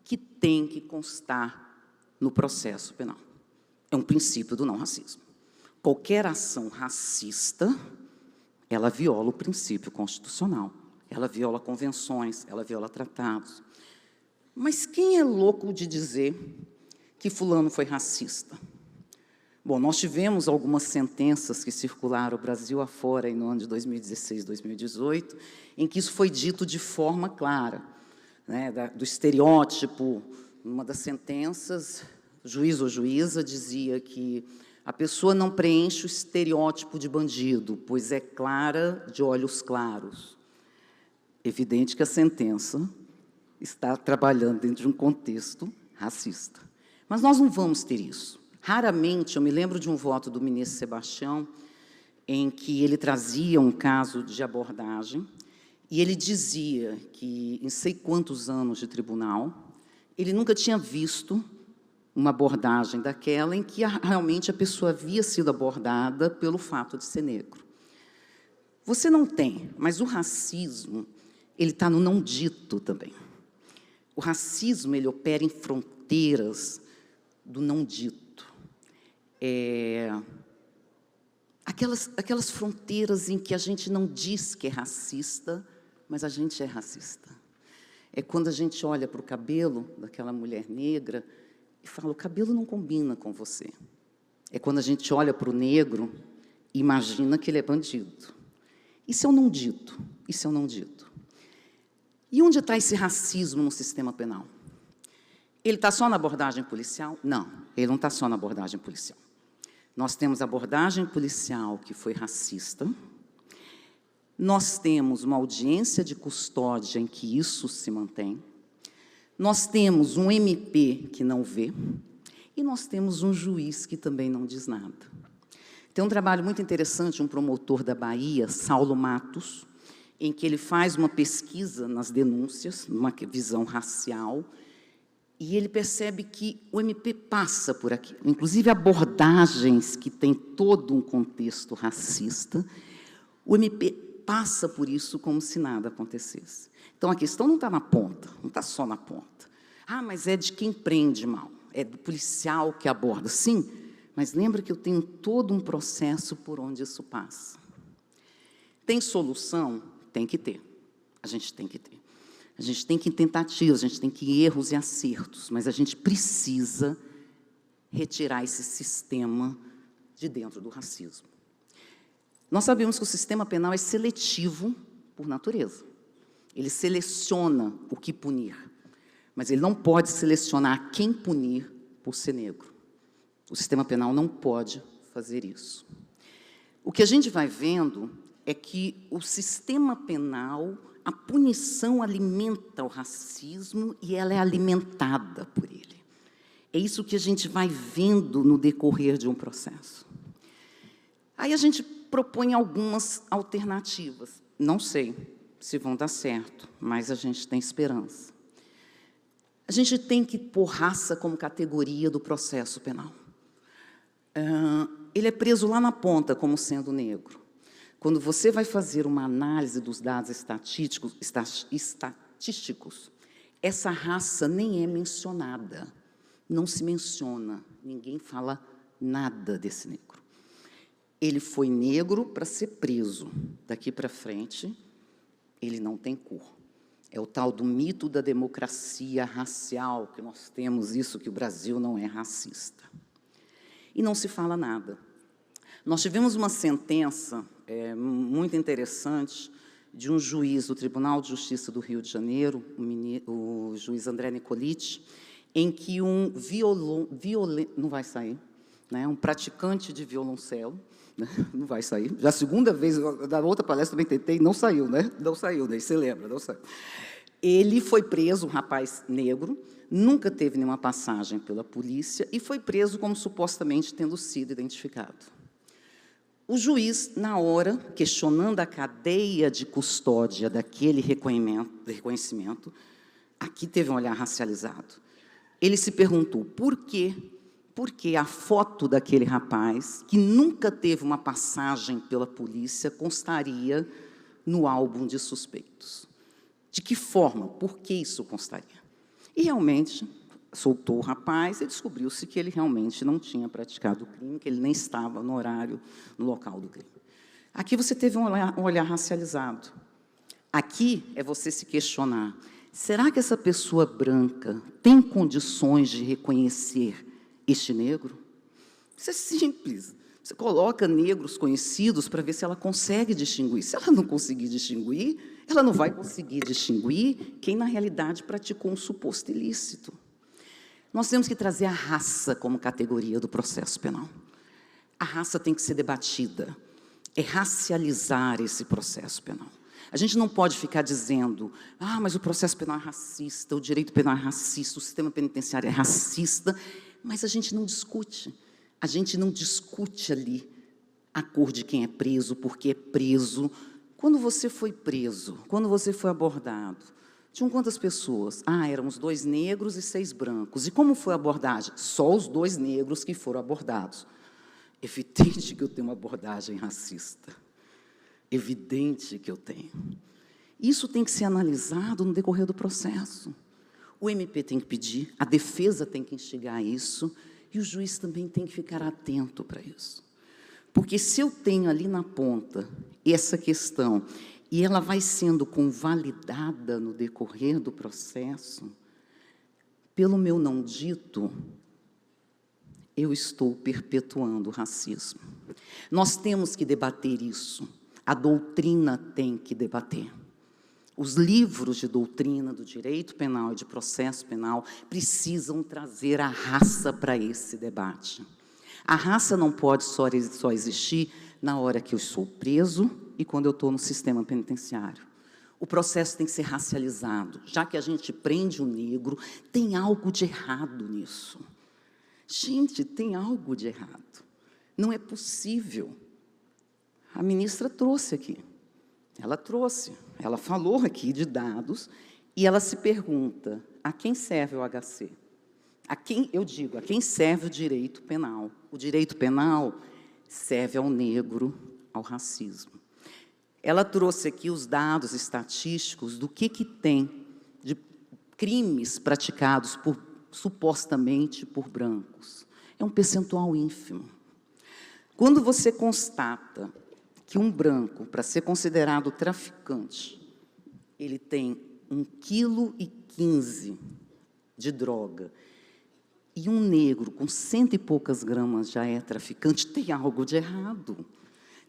Speaker 4: que tem que constar no processo penal. É um princípio do não racismo. Qualquer ação racista, ela viola o princípio constitucional, ela viola convenções, ela viola tratados. Mas quem é louco de dizer que fulano foi racista? Bom, nós tivemos algumas sentenças que circularam o Brasil afora no ano de 2016, 2018, em que isso foi dito de forma clara, né, do estereótipo. Numa das sentenças, o juiz ou juíza dizia que a pessoa não preenche o estereótipo de bandido, pois é clara de olhos claros. Evidente que a sentença está trabalhando dentro de um contexto racista. Mas nós não vamos ter isso. Raramente, eu me lembro de um voto do ministro Sebastião, em que ele trazia um caso de abordagem, e ele dizia que, em sei quantos anos de tribunal, ele nunca tinha visto uma abordagem daquela em que realmente a pessoa havia sido abordada pelo fato de ser negro. Você não tem, mas o racismo, ele está no não dito também. O racismo, ele opera em fronteiras do não dito. Aquelas fronteiras em que a gente não diz que é racista, mas a gente é racista. É quando a gente olha para o cabelo daquela mulher negra e fala, o cabelo não combina com você. É quando a gente olha para o negro e imagina que ele é bandido. Isso é o não dito, isso é o não dito. E onde está esse racismo no sistema penal? Ele está só na abordagem policial? Não, ele não está só na abordagem policial. Nós temos a abordagem policial que foi racista, nós temos uma audiência de custódia em que isso se mantém, nós temos um MP que não vê, e nós temos um juiz que também não diz nada. Tem um trabalho muito interessante, um promotor da Bahia, Saulo Matos, em que ele faz uma pesquisa nas denúncias, numa visão racial, e ele percebe que o MP passa por aqui, inclusive abordagens que têm todo um contexto racista, o MP passa por isso como se nada acontecesse. Então, a questão não está na ponta, não está só na ponta. Ah, mas é de quem prende mal, é do policial que aborda. Sim, mas lembra que eu tenho todo um processo por onde isso passa. Tem solução? Tem que ter. A gente tem que ter. A gente tem que ir em tentativas, a gente tem que ir erros e acertos, mas a gente precisa retirar esse sistema de dentro do racismo. Nós sabemos que o sistema penal é seletivo por natureza. Ele seleciona o que punir, mas ele não pode selecionar quem punir por ser negro. O sistema penal não pode fazer isso. O que a gente vai vendo é que o sistema penal, a punição alimenta o racismo e ela é alimentada por ele. É isso que a gente vai vendo no decorrer de um processo. Aí a gente propõe algumas alternativas. Não sei se vão dar certo, mas a gente tem esperança. A gente tem que pôr raça como categoria do processo penal. Ele é preso lá na ponta como sendo negro. Quando você vai fazer uma análise dos dados estatísticos, essa raça nem é mencionada. Não se menciona, ninguém fala nada desse negro. Ele foi negro para ser preso. Daqui para frente, ele não tem cor. É o tal do mito da democracia racial, que nós temos isso, que o Brasil não é racista. E não se fala nada. Nós tivemos uma sentença muito interessante de um juiz do Tribunal de Justiça do Rio de Janeiro, o juiz André Nicoliti, em que um não vai sair, né, um praticante de violoncelo, né, não vai sair, já a segunda vez, da outra palestra também tentei, não saiu, né? Não saiu, né? Você lembra, não saiu. Ele foi preso, um rapaz negro, nunca teve nenhuma passagem pela polícia e foi preso como supostamente tendo sido identificado. O juiz, na hora, questionando a cadeia de custódia daquele reconhecimento, aqui teve um olhar racializado. Ele se perguntou por quê? Porque a foto daquele rapaz, que nunca teve uma passagem pela polícia, constaria no álbum de suspeitos. De que forma? Por que isso constaria? E, realmente, soltou o rapaz e descobriu-se que ele realmente não tinha praticado o crime, que ele nem estava no horário, no local do crime. Aqui você teve um olhar racializado. Aqui é você se questionar, será que essa pessoa branca tem condições de reconhecer este negro? Isso é simples. Você coloca negros conhecidos para ver se ela consegue distinguir. Se ela não conseguir distinguir, ela não vai conseguir distinguir quem, na realidade, praticou um suposto ilícito. Nós temos que trazer a raça como categoria do processo penal. A raça tem que ser debatida. É racializar esse processo penal. A gente não pode ficar dizendo, mas o processo penal é racista, o direito penal é racista, o sistema penitenciário é racista, mas a gente não discute. A gente não discute ali a cor de quem é preso, porque é preso. Quando você foi preso, quando você foi abordado, Tinham quantas pessoas? Ah, éramos 2 negros e 6 brancos. E como foi a abordagem? Só os 2 negros que foram abordados. Evidente que eu tenho uma abordagem racista. Evidente que eu tenho. Isso tem que ser analisado no decorrer do processo. O MP tem que pedir, a defesa tem que instigar isso, e o juiz também tem que ficar atento para isso. Porque se eu tenho ali na ponta essa questão, e ela vai sendo convalidada no decorrer do processo, pelo meu não dito, eu estou perpetuando o racismo. Nós temos que debater isso. A doutrina tem que debater. Os livros de doutrina do direito penal e de processo penal precisam trazer a raça para esse debate. A raça não pode só existir na hora que eu sou preso e quando eu estou no sistema penitenciário. O processo tem que ser racializado. Já que a gente prende o negro, tem algo de errado nisso. Gente, tem algo de errado. Não é possível. A ministra trouxe aqui. Ela trouxe. Ela falou aqui de dados e ela se pergunta, a quem serve o HC? A quem serve o direito penal? O direito penal serve ao negro, ao racismo. Ela trouxe aqui os dados estatísticos do que tem de crimes praticados supostamente por brancos. É um percentual ínfimo. Quando você constata que um branco, para ser considerado traficante, ele tem 1,15 kg de droga, e um negro com 100 e poucas gramas já é traficante, tem algo de errado.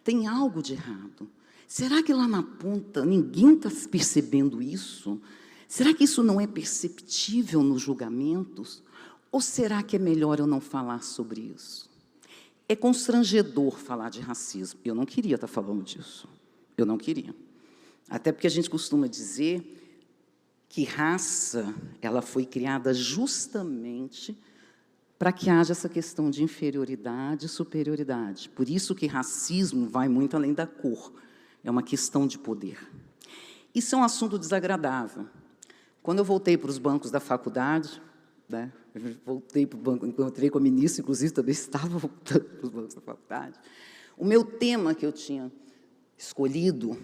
Speaker 4: Tem algo de errado. Será que lá na ponta ninguém está percebendo isso? Será que isso não é perceptível nos julgamentos? Ou será que é melhor eu não falar sobre isso? É constrangedor falar de racismo. Eu não queria estar falando disso. Eu não queria. Até porque a gente costuma dizer que raça, ela foi criada justamente para que haja essa questão de inferioridade e superioridade. Por isso que racismo vai muito além da cor. É uma questão de poder. Isso é um assunto desagradável. Quando eu voltei para os bancos da faculdade, né, eu voltei para o banco, encontrei com a ministra, inclusive também estava voltando para os bancos da faculdade, o meu tema que eu tinha escolhido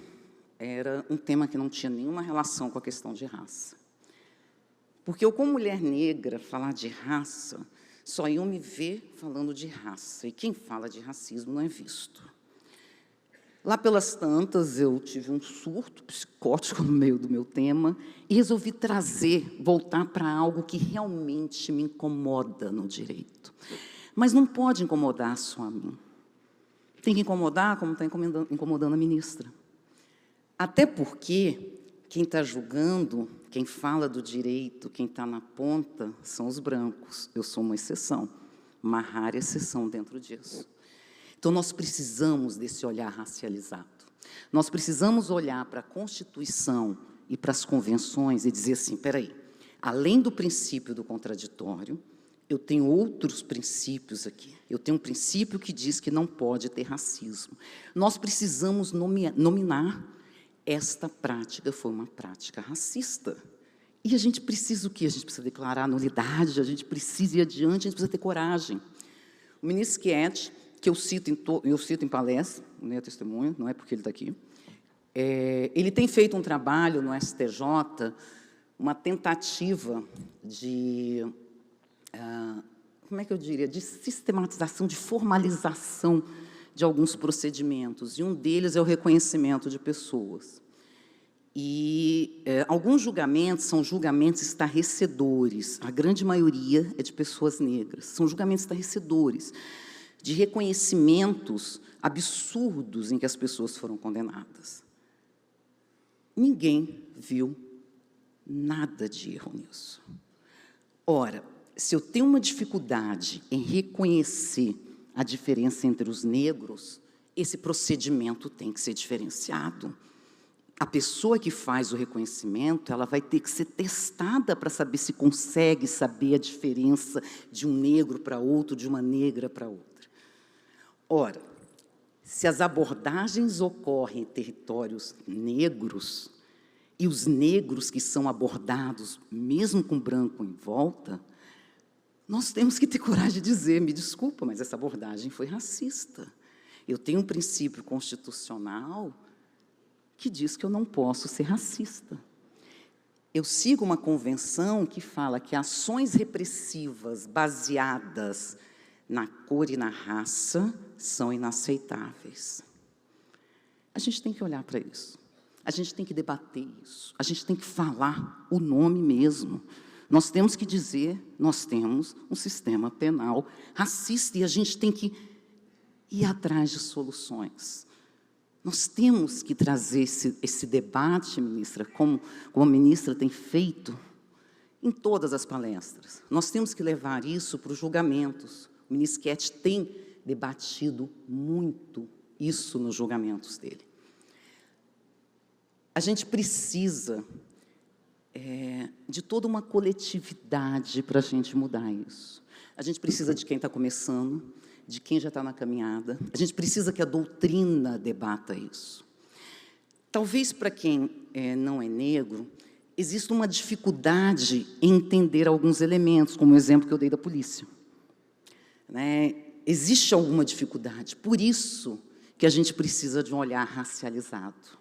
Speaker 4: era um tema que não tinha nenhuma relação com a questão de raça. Porque eu, como mulher negra, falar de raça, só iam me ver falando de raça, e quem fala de racismo não é visto. Lá pelas tantas, eu tive um surto psicótico no meio do meu tema e resolvi voltar para algo que realmente me incomoda no direito. Mas não pode incomodar só a mim. Tem que incomodar como está incomodando a ministra. Até porque quem está julgando, quem fala do direito, quem está na ponta, são os brancos. Eu sou uma exceção, uma rara exceção dentro disso. Então, nós precisamos desse olhar racializado. Nós precisamos olhar para a Constituição e para as convenções e dizer assim, espera aí, além do princípio do contraditório, eu tenho outros princípios aqui. Eu tenho um princípio que diz que não pode ter racismo. Nós precisamos nominar esta prática foi uma prática racista. E a gente precisa o quê? A gente precisa declarar nulidade, a gente precisa ir adiante, a gente precisa ter coragem. O ministro Schietti, que eu cito em palestra, não é testemunho, não é porque ele está aqui, ele tem feito um trabalho no STJ, uma tentativa de, como é que eu diria, de sistematização, de formalização de alguns procedimentos, e um deles é o reconhecimento de pessoas. E alguns julgamentos são julgamentos estarrecedores, a grande maioria é de pessoas negras, são julgamentos estarrecedores, de reconhecimentos absurdos em que as pessoas foram condenadas. Ninguém viu nada de erro nisso. Ora, se eu tenho uma dificuldade em reconhecer a diferença entre os negros, esse procedimento tem que ser diferenciado. A pessoa que faz o reconhecimento, ela vai ter que ser testada para saber se consegue saber a diferença de um negro para outro, de uma negra para outra. Ora, se as abordagens ocorrem em territórios negros, e os negros que são abordados, mesmo com branco em volta, nós temos que ter coragem de dizer, me desculpa, mas essa abordagem foi racista. Eu tenho um princípio constitucional que diz que eu não posso ser racista. Eu sigo uma convenção que fala que ações repressivas baseadas na cor e na raça são inaceitáveis. A gente tem que olhar para isso. A gente tem que debater isso. A gente tem que falar o nome mesmo. Nós temos que dizer, nós temos um sistema penal racista e a gente tem que ir atrás de soluções. Nós temos que trazer esse debate, ministra, como a ministra tem feito em todas as palestras. Nós temos que levar isso para os julgamentos. O ministro Schetti tem debatido muito isso nos julgamentos dele. A gente precisa de toda uma coletividade para a gente mudar isso. A gente precisa de quem está começando, de quem já está na caminhada. A gente precisa que a doutrina debata isso. Talvez para quem não é negro, exista uma dificuldade em entender alguns elementos, como o exemplo que eu dei da polícia. Existe alguma dificuldade. Por isso que a gente precisa de um olhar racializado.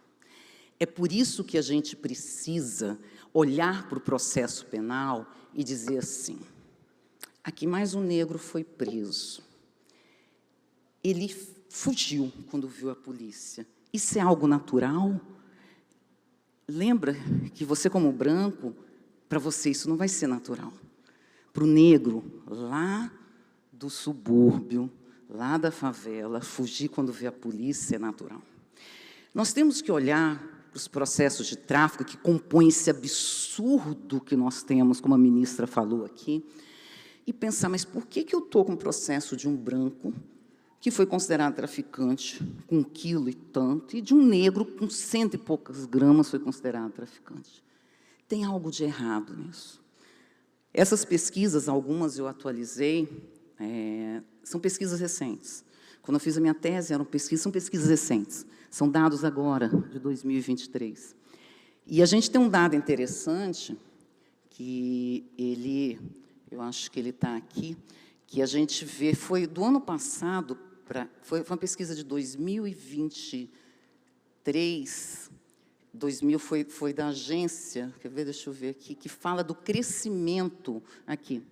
Speaker 4: É por isso que a gente precisa olhar para o processo penal e dizer assim, aqui mais um negro foi preso. Ele fugiu quando viu a polícia. Isso é algo natural? Lembra que você, como branco, para você isso não vai ser natural. Para o negro, lá do subúrbio, lá da favela, fugir quando vê a polícia é natural. Nós temos que olhar para os processos de tráfico que compõem esse absurdo que nós temos, como a ministra falou aqui, e pensar, mas por que eu estou com o processo de um branco que foi considerado traficante com 1 quilo e tanto, e de um negro com 100 e poucas gramas foi considerado traficante? Tem algo de errado nisso. Essas pesquisas, algumas eu atualizei, são pesquisas recentes. Quando eu fiz a minha tese, são pesquisas recentes. São dados agora, de 2023. E a gente tem um dado interessante, que eu acho que ele está aqui, que a gente vê, foi do ano passado, foi uma pesquisa de 2023, foi da agência, quer ver, deixa eu ver aqui, que fala do crescimento aqui.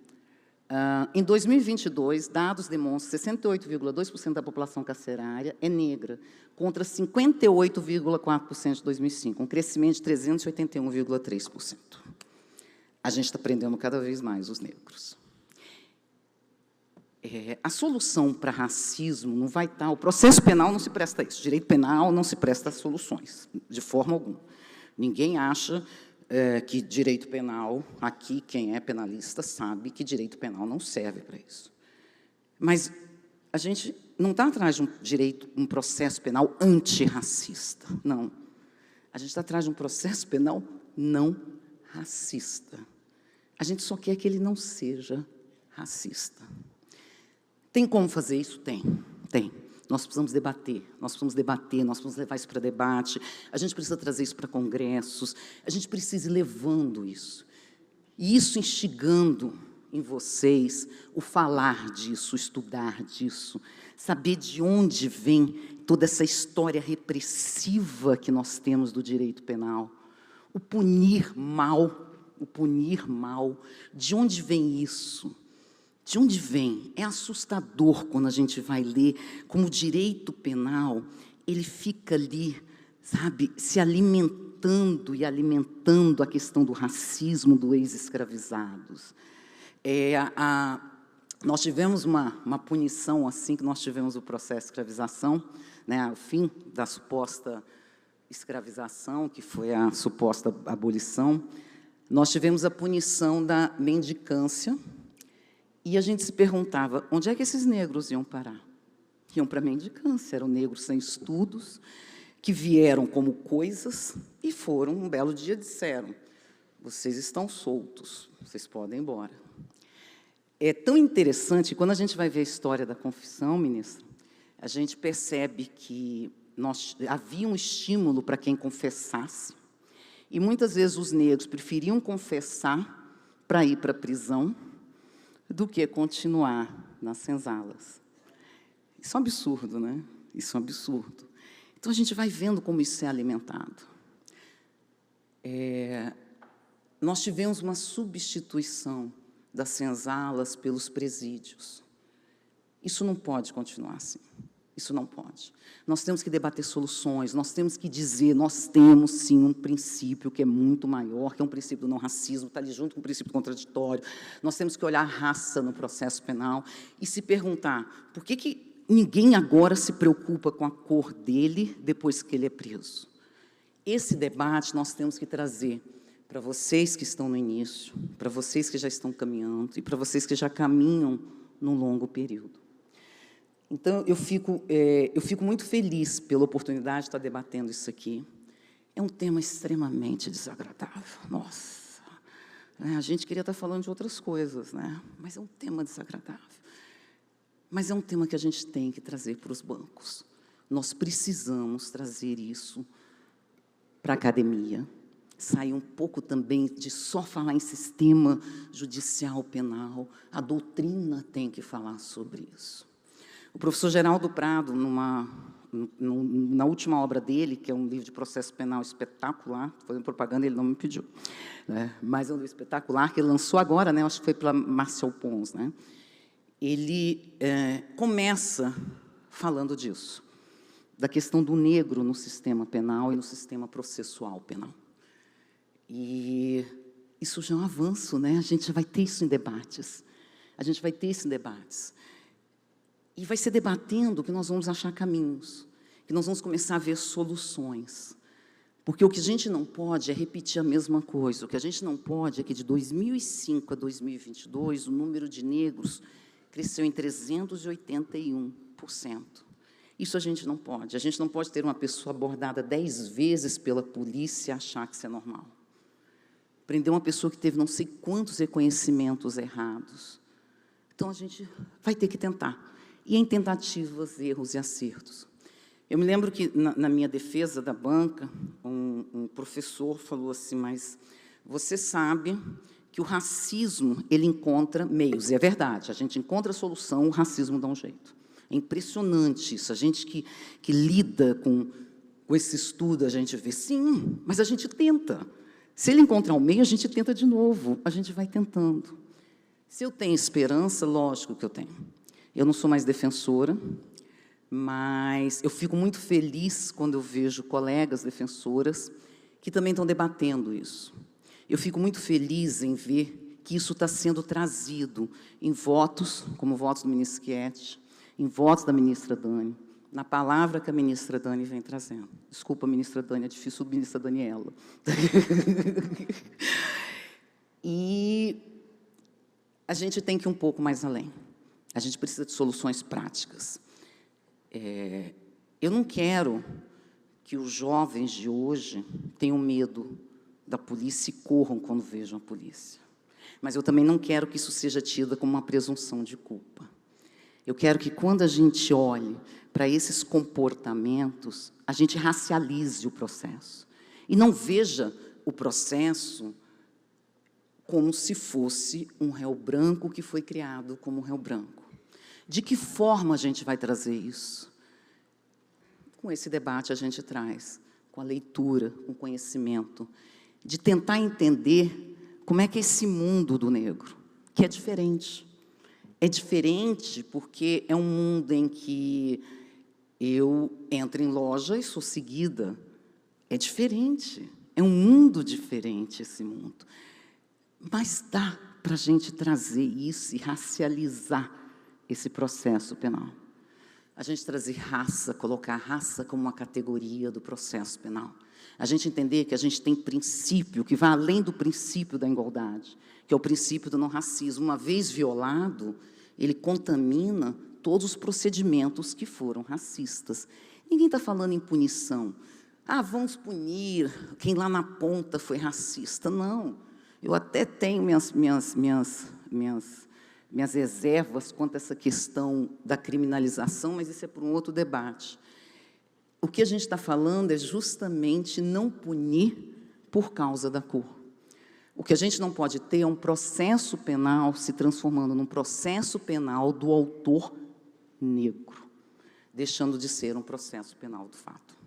Speaker 4: Em 2022, dados demonstram que 68,2% da população carcerária é negra, contra 58,4% de 2005, um crescimento de 381,3%. A gente está prendendo cada vez mais os negros. A solução para racismo não vai estar... O processo penal não se presta a isso. O direito penal não se presta a soluções, de forma alguma. Ninguém acha que direito penal, aqui, quem é penalista sabe que direito penal não serve para isso. Mas a gente não está atrás de um processo penal antirracista, não. A gente está atrás de um processo penal não racista. A gente só quer que ele não seja racista. Tem como fazer isso? Tem. Nós precisamos debater, nós precisamos levar isso para debate, a gente precisa trazer isso para congressos, a gente precisa ir levando isso. E isso instigando em vocês o falar disso, o estudar disso, saber de onde vem toda essa história repressiva que nós temos do direito penal, o punir mal, de onde vem isso? De onde vem? É assustador quando a gente vai ler como o direito penal, ele fica ali, sabe, se alimentando e alimentando a questão do racismo dos ex-escravizados. Nós tivemos uma punição assim que nós tivemos o processo de escravização, o fim da suposta escravização, que foi a suposta abolição. Nós tivemos a punição da mendicância, e a gente se perguntava, onde é que esses negros iam parar? Iam para a mendicância, eram negros sem estudos, que vieram como coisas e foram, um belo dia, disseram, vocês estão soltos, vocês podem ir embora. É tão interessante, quando a gente vai ver a história da confissão, ministra, a gente percebe que havia um estímulo para quem confessasse, E, muitas vezes, os negros preferiam confessar para ir para a prisão do que continuar nas senzalas. Isso é um absurdo, né? Isso é um absurdo. Então, a gente vai vendo como isso é alimentado. Nós tivemos uma substituição das senzalas pelos presídios. Isso não pode continuar assim. Isso não pode. Nós temos que debater soluções, nós temos que dizer, nós temos, sim, um princípio que é muito maior, que é um princípio do não racismo, está ali junto com o princípio contraditório. Nós temos que olhar a raça no processo penal e se perguntar por que ninguém agora se preocupa com a cor dele depois que ele é preso. Esse debate nós temos que trazer para vocês que estão no início, para vocês que já estão caminhando e para vocês que já caminham num longo período. Então, eu fico muito feliz pela oportunidade de estar debatendo isso aqui. É um tema extremamente desagradável. Nossa, né? A gente queria estar falando de outras coisas, né? Mas é um tema desagradável. Mas é um tema que a gente tem que trazer para os bancos. Nós precisamos trazer isso para a academia, sair um pouco também de só falar em sistema judicial penal. A doutrina tem que falar sobre isso. O professor Geraldo Prado, na última obra dele, que é um livro de processo penal espetacular, fazendo propaganda, ele não me pediu, né? Mas é um livro espetacular, que ele lançou agora, né? Acho que foi pela Marcel Pons, né? Ele começa falando disso, da questão do negro no sistema penal e no sistema processual penal. E isso já é um avanço, né? A gente já vai ter isso em debates. A gente vai ter isso em debates. E vai ser debatendo que nós vamos achar caminhos, que nós vamos começar a ver soluções. Porque o que a gente não pode é repetir a mesma coisa. O que a gente não pode é que, de 2005 a 2022, o número de negros cresceu em 381%. Isso a gente não pode. A gente não pode ter uma pessoa abordada 10 vezes pela polícia e achar que isso é normal. Prender uma pessoa que teve não sei quantos reconhecimentos errados. Então, a gente vai ter que tentar. E em tentativas, erros e acertos. Eu me lembro que, na minha defesa da banca, um professor falou assim, mas você sabe que o racismo, ele encontra meios. E é verdade, a gente encontra a solução, o racismo dá um jeito. É impressionante isso. A gente que lida com esse estudo, a gente vê, sim, mas a gente tenta. Se ele encontrar um meio, a gente tenta de novo. A gente vai tentando. Se eu tenho esperança, lógico que eu tenho. Eu não sou mais defensora, mas eu fico muito feliz quando eu vejo colegas defensoras que também estão debatendo isso. Eu fico muito feliz em ver que isso está sendo trazido em votos, como votos do ministro Schietti, em votos da ministra Dani, na palavra que a ministra Dani vem trazendo. Desculpa, ministra Dani, é difícil, ministra Daniela. E a gente tem que ir um pouco mais além. A gente precisa de soluções práticas. Eu não quero que os jovens de hoje tenham medo da polícia e corram quando vejam a polícia. Mas eu também não quero que isso seja tido como uma presunção de culpa. Eu quero que, quando a gente olhe para esses comportamentos, a gente racialize o processo. E não veja o processo como se fosse um réu branco que foi criado como réu branco. De que forma a gente vai trazer isso? Com esse debate a gente traz, com a leitura, com o conhecimento, de tentar entender como é que é esse mundo do negro, que é diferente. É diferente porque é um mundo em que eu entro em loja e sou seguida. É diferente, é um mundo diferente esse mundo. Mas dá para a gente trazer isso e racializar esse processo penal. A gente trazer raça, colocar a raça como uma categoria do processo penal. A gente entender que a gente tem princípio que vai além do princípio da igualdade, que é o princípio do não racismo. Uma vez violado, ele contamina todos os procedimentos que foram racistas. Ninguém está falando em punição. Ah, vamos punir quem lá na ponta foi racista. Não. Eu até tenho minhas reservas quanto a essa questão da criminalização, mas isso é por um outro debate. O que a gente está falando é justamente não punir por causa da cor. O que a gente não pode ter é um processo penal se transformando num processo penal do autor negro, deixando de ser um processo penal do fato.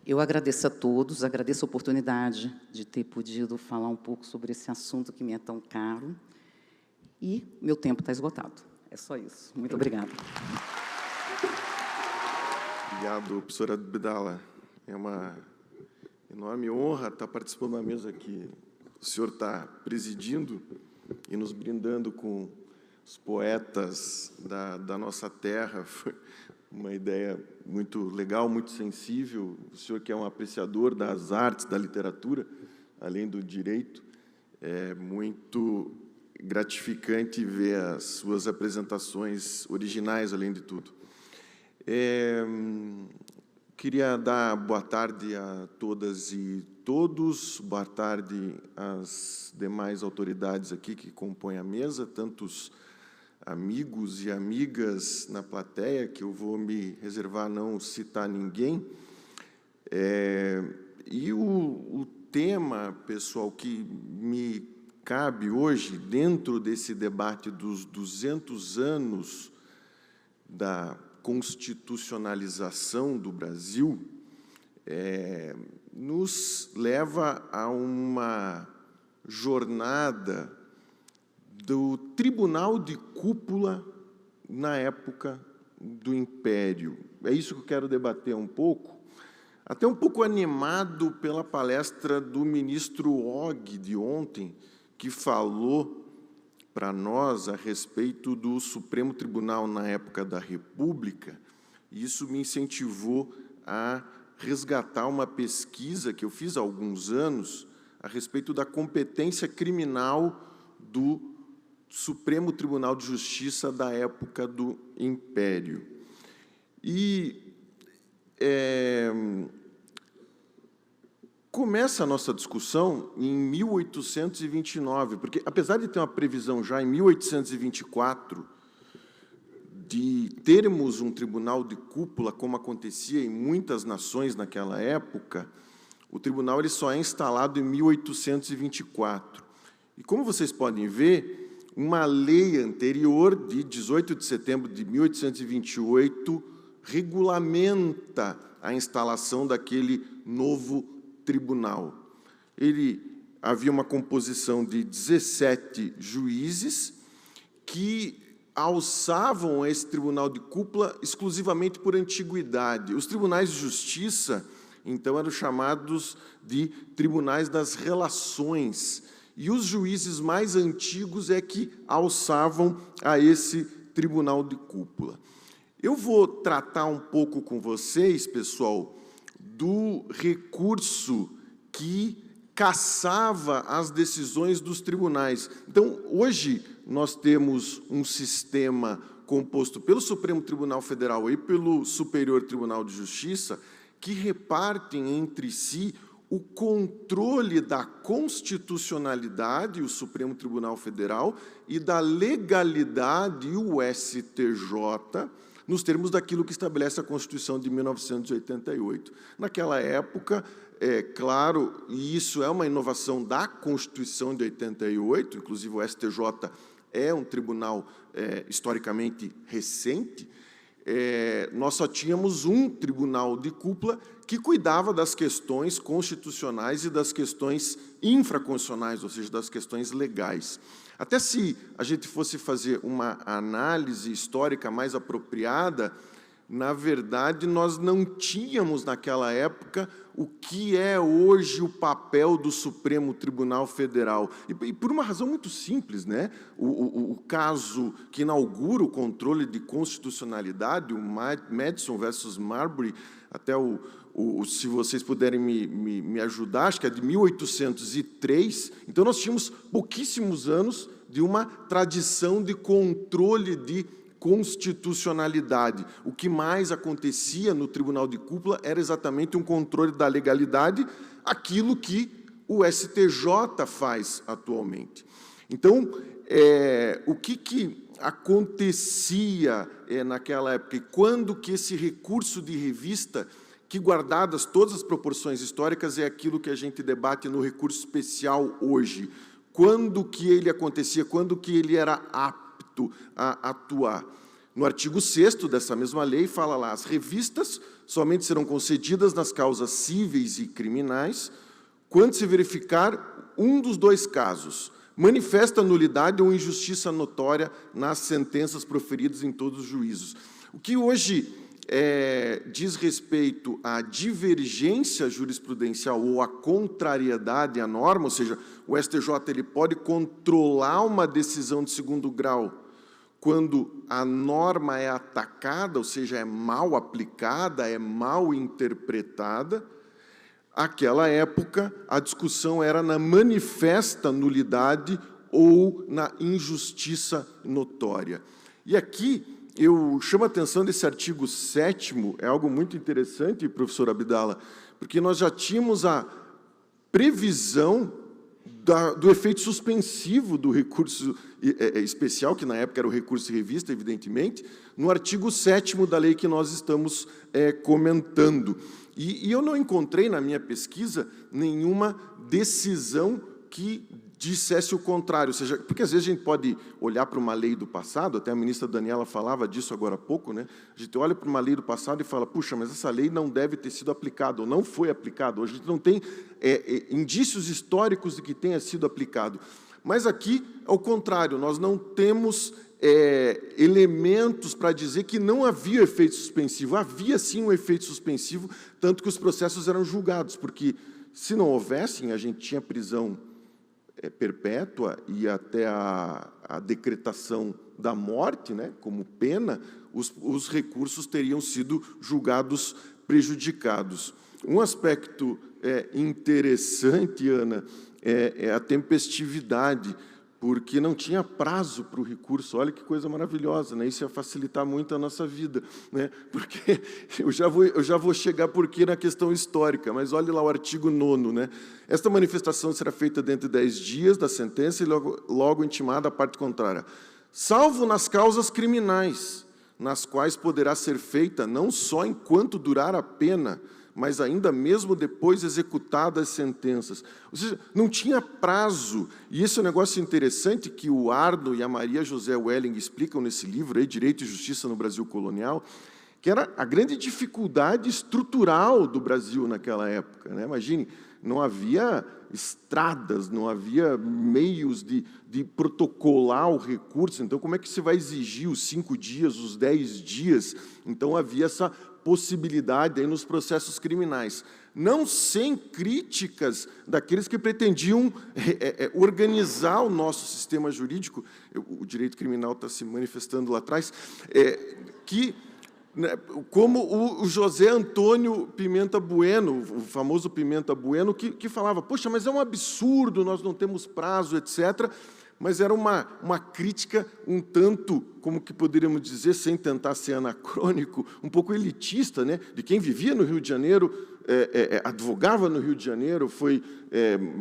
Speaker 4: Eu agradeço a todos, agradeço a oportunidade de ter podido falar um pouco sobre esse assunto que me é tão caro, e meu tempo está esgotado. É só isso. Muito obrigada.
Speaker 5: Obrigado, professora Abdala. É uma enorme honra estar participando da mesa que o senhor está presidindo e nos brindando com os poetas da nossa terra. Foi uma ideia muito legal, muito sensível. O senhor que é um apreciador das artes, da literatura, além do direito, é muito gratificante ver as suas apresentações originais, além de tudo. Queria dar boa tarde a todas e todos, boa tarde às demais autoridades aqui que compõem a mesa, tantos amigos e amigas na plateia, que eu vou me reservar a não citar ninguém. E o tema, pessoal, que me cabe hoje, dentro desse debate dos 200 anos da constitucionalização do Brasil, nos leva a uma jornada do Tribunal de Cúpula na época do Império. É isso que eu quero debater um pouco, até um pouco animado pela palestra do ministro Og de ontem, que falou para nós a respeito do Supremo Tribunal na época da República. E isso me incentivou a resgatar uma pesquisa que eu fiz há alguns anos a respeito da competência criminal do Supremo Tribunal de Justiça da época do Império. E começa a nossa discussão em 1829, porque, apesar de ter uma previsão já em 1824 de termos um tribunal de cúpula, como acontecia em muitas nações naquela época, o tribunal ele só é instalado em 1824. E, como vocês podem ver, uma lei anterior, de 18 de setembro de 1828, regulamenta a instalação daquele novo tribunal. Havia uma composição de 17 juízes que alçavam esse tribunal de cúpula exclusivamente por antiguidade. Os tribunais de justiça, então, eram chamados de tribunais das relações, e os juízes mais antigos é que alçavam a esse tribunal de cúpula. Eu vou tratar um pouco com vocês, pessoal, do recurso que cassava as decisões dos tribunais. Então, hoje, nós temos um sistema composto pelo Supremo Tribunal Federal e pelo Superior Tribunal de Justiça, que repartem entre si o controle da constitucionalidade, o Supremo Tribunal Federal, e da legalidade, o STJ, nos termos daquilo que estabelece a Constituição de 1988. Naquela época, claro, e isso é uma inovação da Constituição de 88, inclusive o STJ é um tribunal historicamente recente, nós só tínhamos um tribunal de cúpula que cuidava das questões constitucionais e das questões infraconstitucionais, ou seja, das questões legais. Até se a gente fosse fazer uma análise histórica mais apropriada, na verdade, nós não tínhamos, naquela época, o que é hoje o papel do Supremo Tribunal Federal. E por uma razão muito simples, né? O caso que inaugura o controle de constitucionalidade, o Madison versus Marbury, até se vocês puderem me ajudar, acho que é de 1803. Então, nós tínhamos pouquíssimos anos de uma tradição de controle de constitucionalidade. O que mais acontecia no Tribunal de Cúpula era exatamente um controle da legalidade, aquilo que o STJ faz atualmente. Então, o que acontecia naquela época, e quando que esse recurso de revista que, guardadas todas as proporções históricas, é aquilo que a gente debate no recurso especial hoje. Quando que ele acontecia, quando que ele era apto a atuar? No artigo 6º dessa mesma lei, fala lá, as revistas somente serão concedidas nas causas cíveis e criminais, quando se verificar um dos dois casos, manifesta nulidade ou injustiça notória nas sentenças proferidas em todos os juízos. O que hoje diz respeito à divergência jurisprudencial ou à contrariedade à norma, ou seja, o STJ ele pode controlar uma decisão de segundo grau quando a norma é atacada, ou seja, é mal aplicada, é mal interpretada. Naquela época, a discussão era na manifesta nulidade ou na injustiça notória. E aqui eu chamo a atenção desse artigo 7º, é algo muito interessante, professor Abdala, porque nós já tínhamos a previsão do efeito suspensivo do recurso especial, que na época era o recurso de revista, evidentemente, no artigo 7º da lei que nós estamos comentando. E eu não encontrei na minha pesquisa nenhuma decisão que dissesse o contrário, ou seja, porque às vezes a gente pode olhar para uma lei do passado, até a ministra Daniela falava disso agora há pouco, né? A gente olha para uma lei do passado e fala, puxa, mas essa lei não deve ter sido aplicada, ou não foi aplicada, hoje a gente não tem indícios históricos de que tenha sido aplicado. Mas aqui, ao contrário, nós não temos elementos para dizer que não havia efeito suspensivo. Havia, sim, um efeito suspensivo, tanto que os processos eram julgados, porque, se não houvessem, a gente tinha prisão perpétua e até a decretação da morte, né, como pena, os recursos teriam sido julgados prejudicados. Um aspecto interessante, Ana, é a tempestividade, porque não tinha prazo para o recurso. Olha que coisa maravilhosa, né? Isso ia facilitar muito a nossa vida, né? Porque eu já vou chegar por quê na questão histórica, mas olhe lá o artigo 9º, né? Esta manifestação será feita dentro de 10 dias da sentença e logo intimada a parte contrária, salvo nas causas criminais, nas quais poderá ser feita não só enquanto durar a pena, mas ainda mesmo depois executadas as sentenças. Ou seja, não tinha prazo. E esse é um negócio interessante que o Arno e a Maria José Welling explicam nesse livro, aí, Direito e Justiça no Brasil Colonial, que era a grande dificuldade estrutural do Brasil naquela época, né? Imagine, não havia estradas, não havia meios de protocolar o recurso. Então, como é que você vai exigir os 5 dias, os 10 dias? Então, havia essa possibilidade aí nos processos criminais, não sem críticas daqueles que pretendiam organizar o nosso sistema jurídico. O direito criminal está se manifestando lá atrás, como o José Antônio Pimenta Bueno, o famoso Pimenta Bueno, que falava, poxa, mas é um absurdo, nós não temos prazo, etc., mas era uma crítica um tanto, como que poderíamos dizer, sem tentar ser anacrônico, um pouco elitista, né, de quem vivia no Rio de Janeiro, advogava no Rio de Janeiro, foi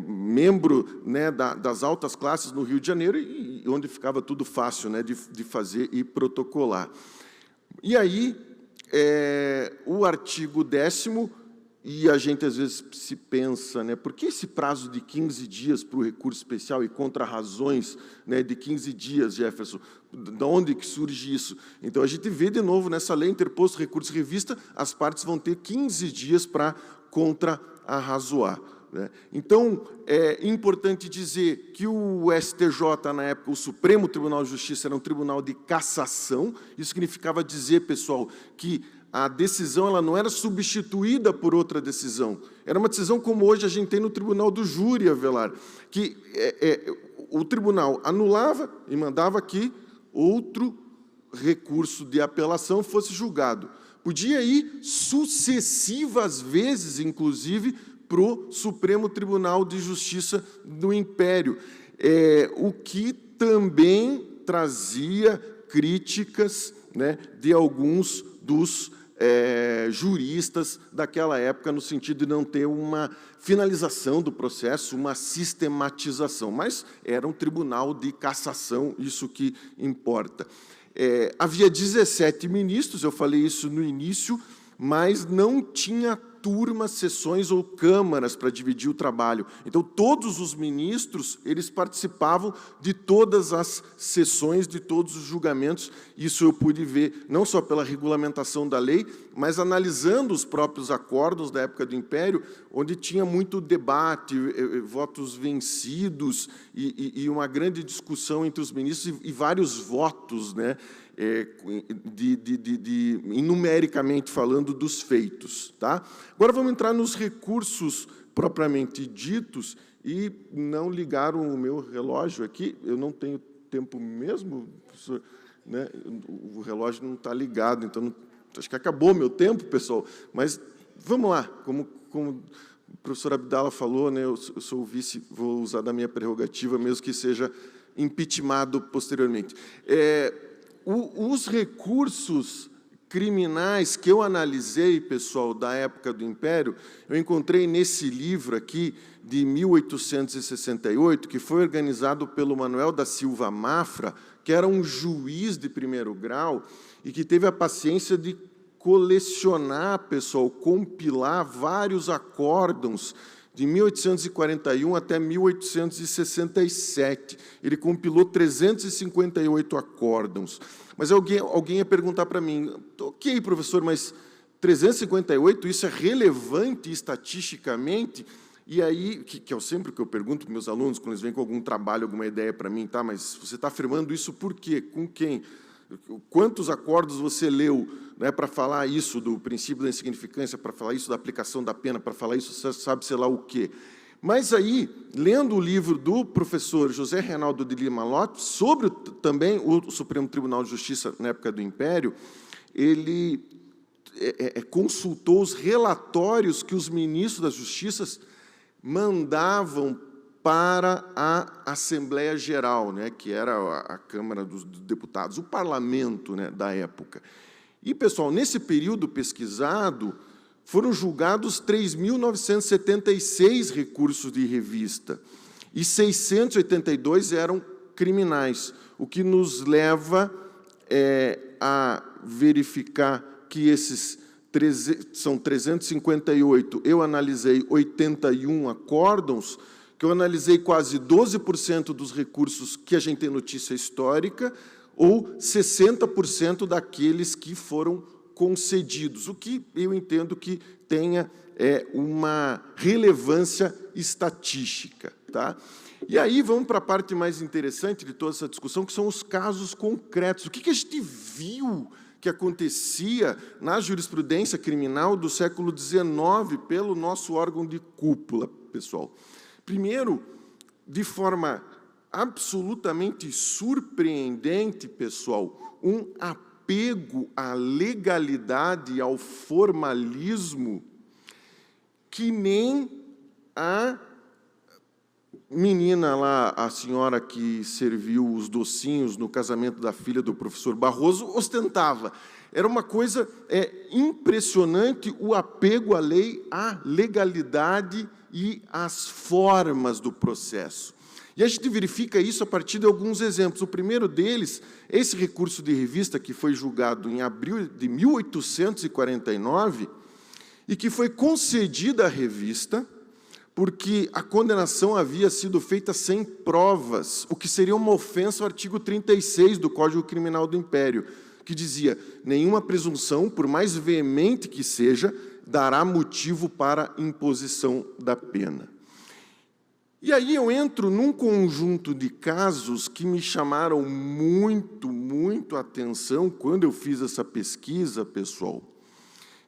Speaker 5: membro, né, das altas classes no Rio de Janeiro, e onde ficava tudo fácil, né, de fazer e protocolar. E aí, o artigo 10º, e a gente, às vezes, se pensa, né, por que esse prazo de 15 dias para o recurso especial e contra razões, né, de 15 dias, Jefferson? De onde que surge isso? Então, a gente vê, de novo, nessa lei interposto recurso e revista, as partes vão ter 15 dias para contra-arrazoar, né? Então, é importante dizer que o STJ, na época, o Supremo Tribunal de Justiça, era um tribunal de cassação. Isso significava dizer, pessoal, que a decisão ela não era substituída por outra decisão. Era uma decisão como hoje a gente tem no Tribunal do Júri, Avelar, que o tribunal anulava e mandava que outro recurso de apelação fosse julgado. Podia ir sucessivas vezes, inclusive, para o Supremo Tribunal de Justiça do Império, o que também trazia críticas, né, de alguns dos juristas daquela época, no sentido de não ter uma finalização do processo, uma sistematização, mas era um tribunal de cassação, isso que importa. Havia 17 ministros, eu falei isso no início, mas não tinha turmas, sessões ou câmaras para dividir o trabalho. Então, todos os ministros, eles participavam de todas as sessões, de todos os julgamentos. Isso eu pude ver, não só pela regulamentação da lei, mas analisando os próprios acordos da época do Império, onde tinha muito debate, votos vencidos e uma grande discussão entre os ministros e vários votos, né, numericamente falando, dos feitos. Tá? Agora vamos entrar nos recursos propriamente ditos e não ligaram o meu relógio aqui. Eu não tenho tempo mesmo, professor, né? O relógio não está ligado, então não, acho que acabou meu tempo, pessoal. Mas vamos lá, como o professor Abdala falou, né, eu sou o vice, vou usar da minha prerrogativa, mesmo que seja impeachmentado posteriormente. Os recursos criminais que eu analisei, pessoal, da época do Império, eu encontrei nesse livro aqui, de 1868, que foi organizado pelo Manuel da Silva Mafra, que era um juiz de primeiro grau e que teve a paciência de colecionar, pessoal, compilar vários acórdãos de 1841 até 1867. Ele compilou 358 acórdãos. Mas alguém ia perguntar para mim, ok, professor, mas 358, isso é relevante estatisticamente? E aí, que é sempre o que eu pergunto para meus alunos, quando eles vêm com algum trabalho, alguma ideia para mim, tá, mas você está afirmando isso por quê? Com quem? Quantos acordos você leu, né, para falar isso do princípio da insignificância, para falar isso da aplicação da pena, para falar isso, sabe, sei lá o quê? Mas aí, lendo o livro do professor José Reinaldo de Lima Lopes, sobre também o Supremo Tribunal de Justiça na época do Império, ele consultou os relatórios que os ministros da Justiça mandavam para a Assembleia Geral, né, que era a Câmara dos Deputados, o parlamento, né, da época. E, pessoal, nesse período pesquisado, foram julgados 3.976 recursos de revista e 682 eram criminais, o que nos leva a verificar que esses são 358, eu analisei 81 acórdãos, que eu analisei quase 12% dos recursos que a gente tem notícia histórica, ou 60% daqueles que foram concedidos, o que eu entendo que tenha uma relevância estatística. Tá? E aí vamos para a parte mais interessante de toda essa discussão, que são os casos concretos. O que a gente viu que acontecia na jurisprudência criminal do século XIX pelo nosso órgão de cúpula, pessoal? Primeiro, de forma absolutamente surpreendente, pessoal, um apego à legalidade e ao formalismo que nem a menina lá, a senhora que serviu os docinhos no casamento da filha do professor Barroso, ostentava. Era uma coisa impressionante o apego à lei, à legalidade e às formas do processo. E a gente verifica isso a partir de alguns exemplos. O primeiro deles, esse recurso de revista que foi julgado em abril de 1849 e que foi concedida à revista porque a condenação havia sido feita sem provas, o que seria uma ofensa ao artigo 36 do Código Criminal do Império, que dizia: nenhuma presunção, por mais veemente que seja, dará motivo para imposição da pena. E aí eu entro num conjunto de casos que me chamaram muito a atenção quando eu fiz essa pesquisa, pessoal,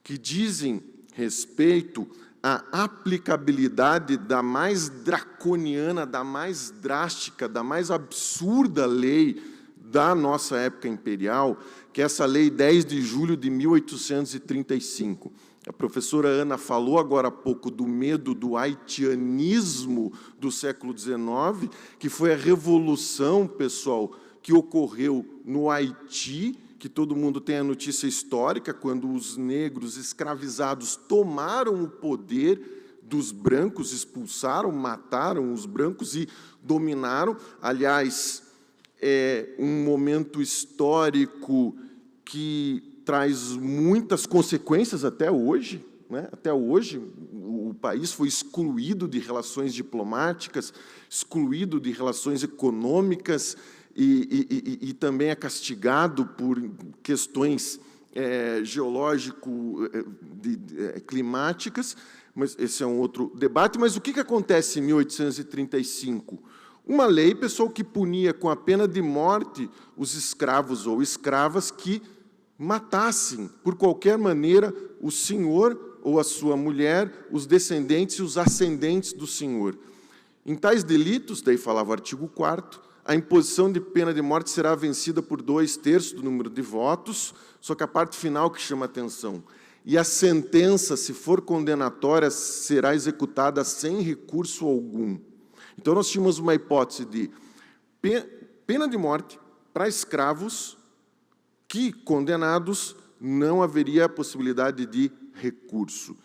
Speaker 5: que dizem respeito à aplicabilidade da mais draconiana, da mais drástica, da mais absurda lei da nossa época imperial, que é essa lei 10 de julho de 1835. A professora Ana falou agora há pouco do medo do haitianismo do século XIX, que foi a revolução, pessoal, que ocorreu no Haiti, que todo mundo tem a notícia histórica, quando os negros escravizados tomaram o poder dos brancos, expulsaram, mataram os brancos e dominaram. Aliás, é um momento histórico que traz muitas consequências até hoje, né? Até hoje, o país foi excluído de relações diplomáticas, excluído de relações econômicas e também é castigado por questões climáticas, mas esse é um outro debate. Mas o que acontece em 1835? Uma lei, pessoal, que punia com a pena de morte os escravos ou escravas que matassem, por qualquer maneira, o senhor ou a sua mulher, os descendentes e os ascendentes do senhor. Em tais delitos, daí falava o artigo 4º, a imposição de pena de morte será vencida por 2/3 do número de votos, só que a parte final que chama atenção. E a sentença, se for condenatória, será executada sem recurso algum. Então, nós tínhamos uma hipótese de pena de morte para escravos que, condenados, não haveria a possibilidade de recurso.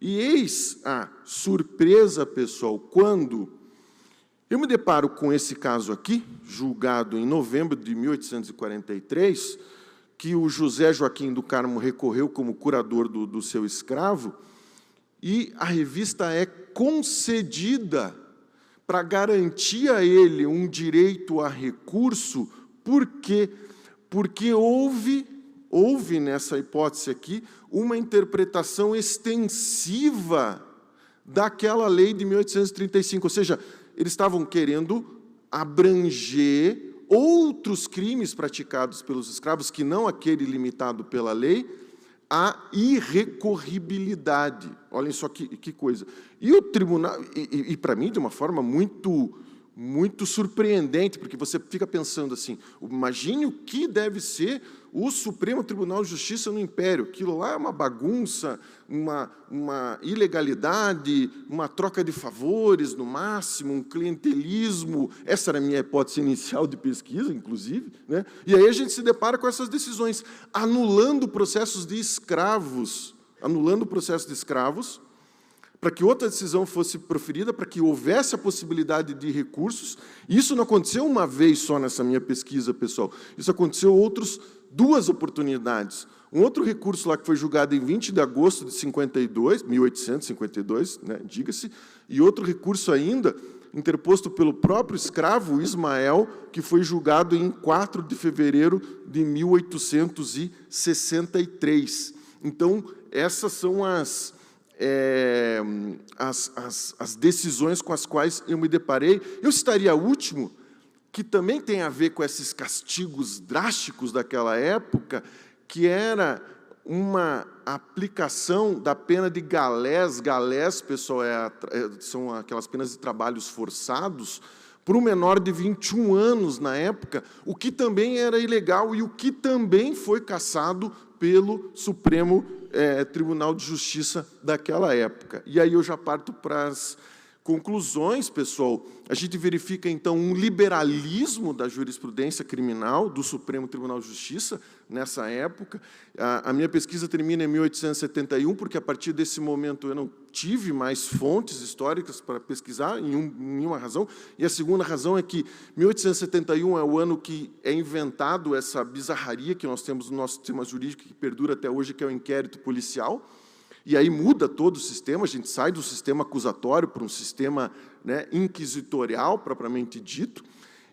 Speaker 5: E eis a surpresa, pessoal, quando eu me deparo com esse caso aqui, julgado em novembro de 1843, que o José Joaquim do Carmo recorreu como curador do seu escravo, e a revista é concedida para garantir a ele um direito a recurso, porque houve nessa hipótese aqui uma interpretação extensiva daquela lei de 1835, ou seja, eles estavam querendo abranger outros crimes praticados pelos escravos, que não aquele limitado pela lei, a irrecorribilidade. Olhem só que coisa. E o tribunal, e para mim, de uma forma muito surpreendente, porque você fica pensando assim, imagine o que deve ser o Supremo Tribunal de Justiça no Império. Aquilo lá é uma bagunça, uma ilegalidade, uma troca de favores, no máximo, um clientelismo. Essa era a minha hipótese inicial de pesquisa, inclusive, né? E aí a gente se depara com essas decisões, anulando processos de escravos, para que outra decisão fosse proferida, para que houvesse a possibilidade de recursos. Isso não aconteceu uma vez só nessa minha pesquisa, pessoal. Isso aconteceu duas oportunidades. Um outro recurso lá que foi julgado em 20 de agosto de 1852, né, diga-se, e outro recurso ainda interposto pelo próprio escravo Ismael, que foi julgado em 4 de fevereiro de 1863. Então, essas são as decisões com as quais eu me deparei. Eu citaria o último, que também tem a ver com esses castigos drásticos daquela época, que era uma aplicação da pena de galés. Galés, pessoal, são aquelas penas de trabalhos forçados, para um menor de 21 anos na época, o que também era ilegal e o que também foi cassado pelo Supremo Tribunal de Justiça daquela época. E aí eu já parto para as conclusões, pessoal. A gente verifica, então, um liberalismo da jurisprudência criminal do Supremo Tribunal de Justiça nessa época. A minha pesquisa termina em 1871, porque, a partir desse momento, eu não tive mais fontes históricas para pesquisar, em uma razão. E a segunda razão é que 1871 é o ano que é inventado essa bizarraria que nós temos no nosso sistema jurídico, que perdura até hoje, que é o inquérito policial. E aí muda todo o sistema, a gente sai do sistema acusatório para um sistema, né, inquisitorial, propriamente dito.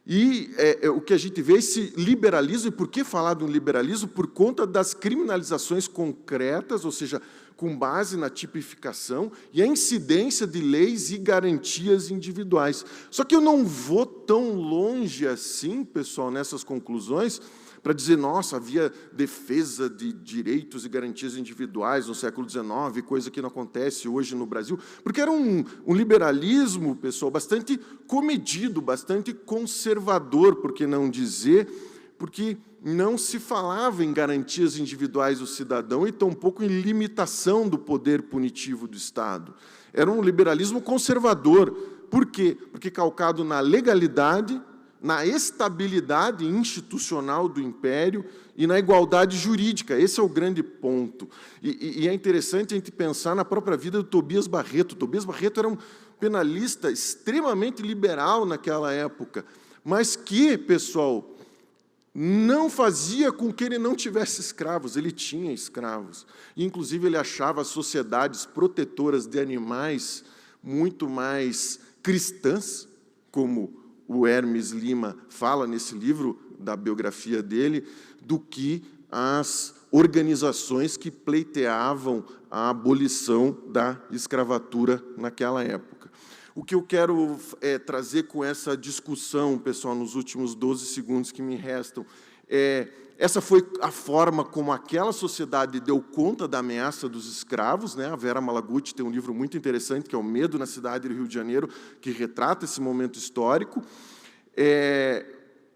Speaker 5: E o que a gente vê é esse liberalismo. E por que falar de um liberalismo? Por conta das criminalizações concretas, ou seja, com base na tipificação e a incidência de leis e garantias individuais. Só que eu não vou tão longe assim, pessoal, nessas conclusões, para dizer, nossa, havia defesa de direitos e garantias individuais no século XIX, coisa que não acontece hoje no Brasil, porque era um liberalismo, pessoal, bastante comedido, bastante conservador, por que não dizer, porque não se falava em garantias individuais do cidadão e tampouco em limitação do poder punitivo do Estado. Era um liberalismo conservador. Por quê? Porque calcado na legalidade, na estabilidade institucional do Império e na igualdade jurídica. Esse é o grande ponto. E é interessante a gente pensar na própria vida do Tobias Barreto. Tobias Barreto era um penalista extremamente liberal naquela época, mas que, pessoal, não fazia com que ele não tivesse escravos, ele tinha escravos. E, inclusive, ele achava as sociedades protetoras de animais muito mais cristãs, como o Hermes Lima fala nesse livro da biografia dele, do que as organizações que pleiteavam a abolição da escravatura naquela época. O que eu quero trazer com essa discussão, pessoal, nos últimos 12 segundos que me restam, essa foi a forma como aquela sociedade deu conta da ameaça dos escravos, né? A Vera Malaguti tem um livro muito interessante, que é O Medo na Cidade do Rio de Janeiro, que retrata esse momento histórico,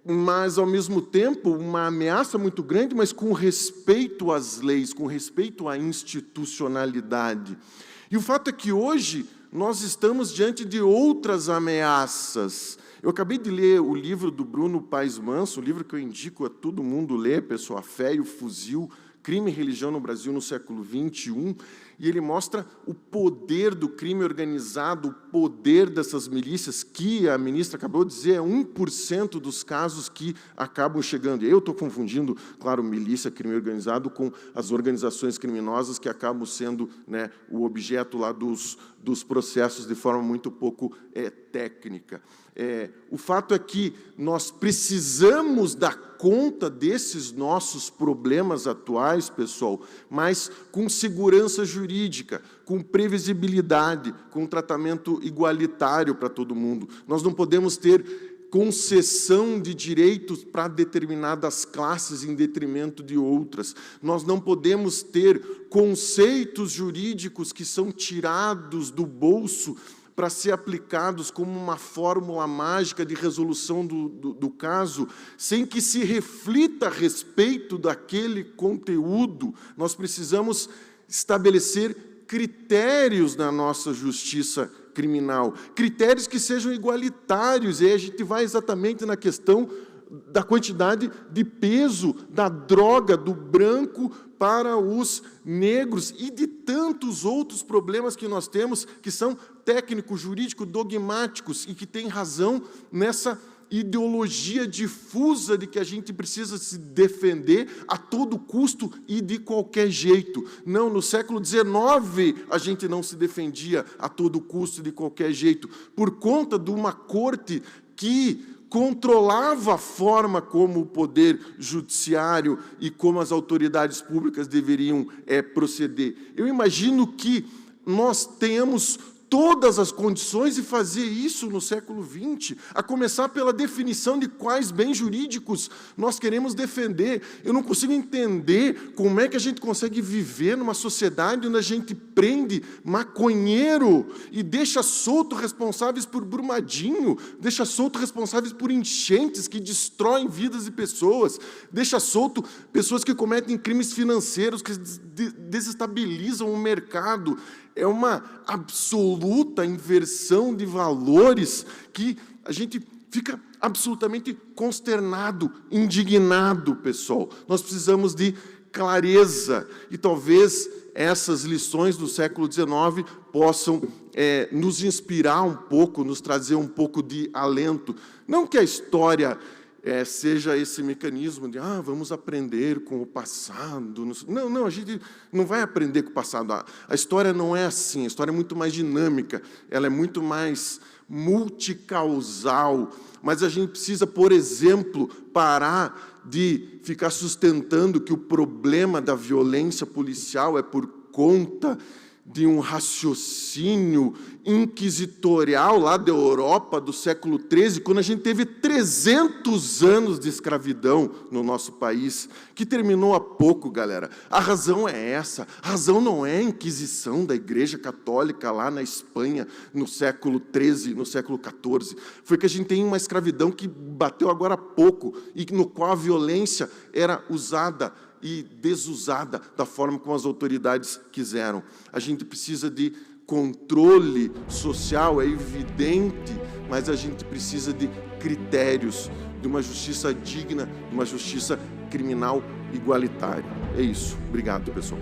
Speaker 5: mas, ao mesmo tempo, uma ameaça muito grande, mas com respeito às leis, com respeito à institucionalidade. E o fato é que, hoje, nós estamos diante de outras ameaças. Eu acabei de ler o livro do Bruno Paes Manso, um livro que eu indico a todo mundo ler, pessoal, A Fé e o Fuzil, Crime e Religião no Brasil no século XXI, e ele mostra o poder do crime organizado, o poder dessas milícias, que a ministra acabou de dizer, é 1% dos casos que acabam chegando. Eu estou confundindo, claro, milícia, crime organizado, com as organizações criminosas que acabam sendo, né, o objeto lá dos processos de forma muito pouco técnica. O fato é que nós precisamos dar conta desses nossos problemas atuais, pessoal, mas com segurança jurídica, com previsibilidade, com tratamento igualitário para todo mundo. Nós não podemos ter concessão de direitos para determinadas classes em detrimento de outras. Nós não podemos ter conceitos jurídicos que são tirados do bolso para ser aplicados como uma fórmula mágica de resolução do caso, sem que se reflita a respeito daquele conteúdo. Nós precisamos estabelecer critérios na nossa justiça criminal, critérios que sejam igualitários, e aí a gente vai exatamente na questão da quantidade de peso da droga do branco para os negros e de tantos outros problemas que nós temos, que são técnicos, jurídicos, dogmáticos, e que têm razão nessa ideologia difusa de que a gente precisa se defender a todo custo e de qualquer jeito. Não, no século XIX a gente não se defendia a todo custo e de qualquer jeito, por conta de uma corte que controlava a forma como o poder judiciário e como as autoridades públicas deveriam proceder. Eu imagino que nós tenhamos todas as condições de fazer isso no século XX, a começar pela definição de quais bens jurídicos nós queremos defender. Eu não consigo entender como é que a gente consegue viver numa sociedade onde a gente prende maconheiro e deixa solto responsáveis por Brumadinho, deixa solto responsáveis por enchentes que destroem vidas de pessoas, deixa solto pessoas que cometem crimes financeiros, que desestabilizam o mercado. É uma absoluta inversão de valores que a gente fica absolutamente consternado, indignado, pessoal. Nós precisamos de clareza, e talvez essas lições do século XIX possam nos inspirar um pouco, nos trazer um pouco de alento. Não que a história seja esse mecanismo de vamos aprender com o passado. Não, a gente não vai aprender com o passado. A história não é assim, a história é muito mais dinâmica, ela é muito mais multicausal, mas a gente precisa, por exemplo, parar de ficar sustentando que o problema da violência policial é por conta de um raciocínio inquisitorial lá da Europa do século XIII, quando a gente teve 300 anos de escravidão no nosso país, que terminou há pouco, galera. A razão é essa. A razão não é a Inquisição da Igreja Católica lá na Espanha, no século XIII, no século XIV. Foi que a gente tem uma escravidão que bateu agora há pouco, e no qual a violência era usada e desusada da forma como as autoridades quiseram. A gente precisa de controle social, é evidente, mas a gente precisa de critérios, de uma justiça digna, de uma justiça criminal igualitária. É isso. Obrigado, pessoal.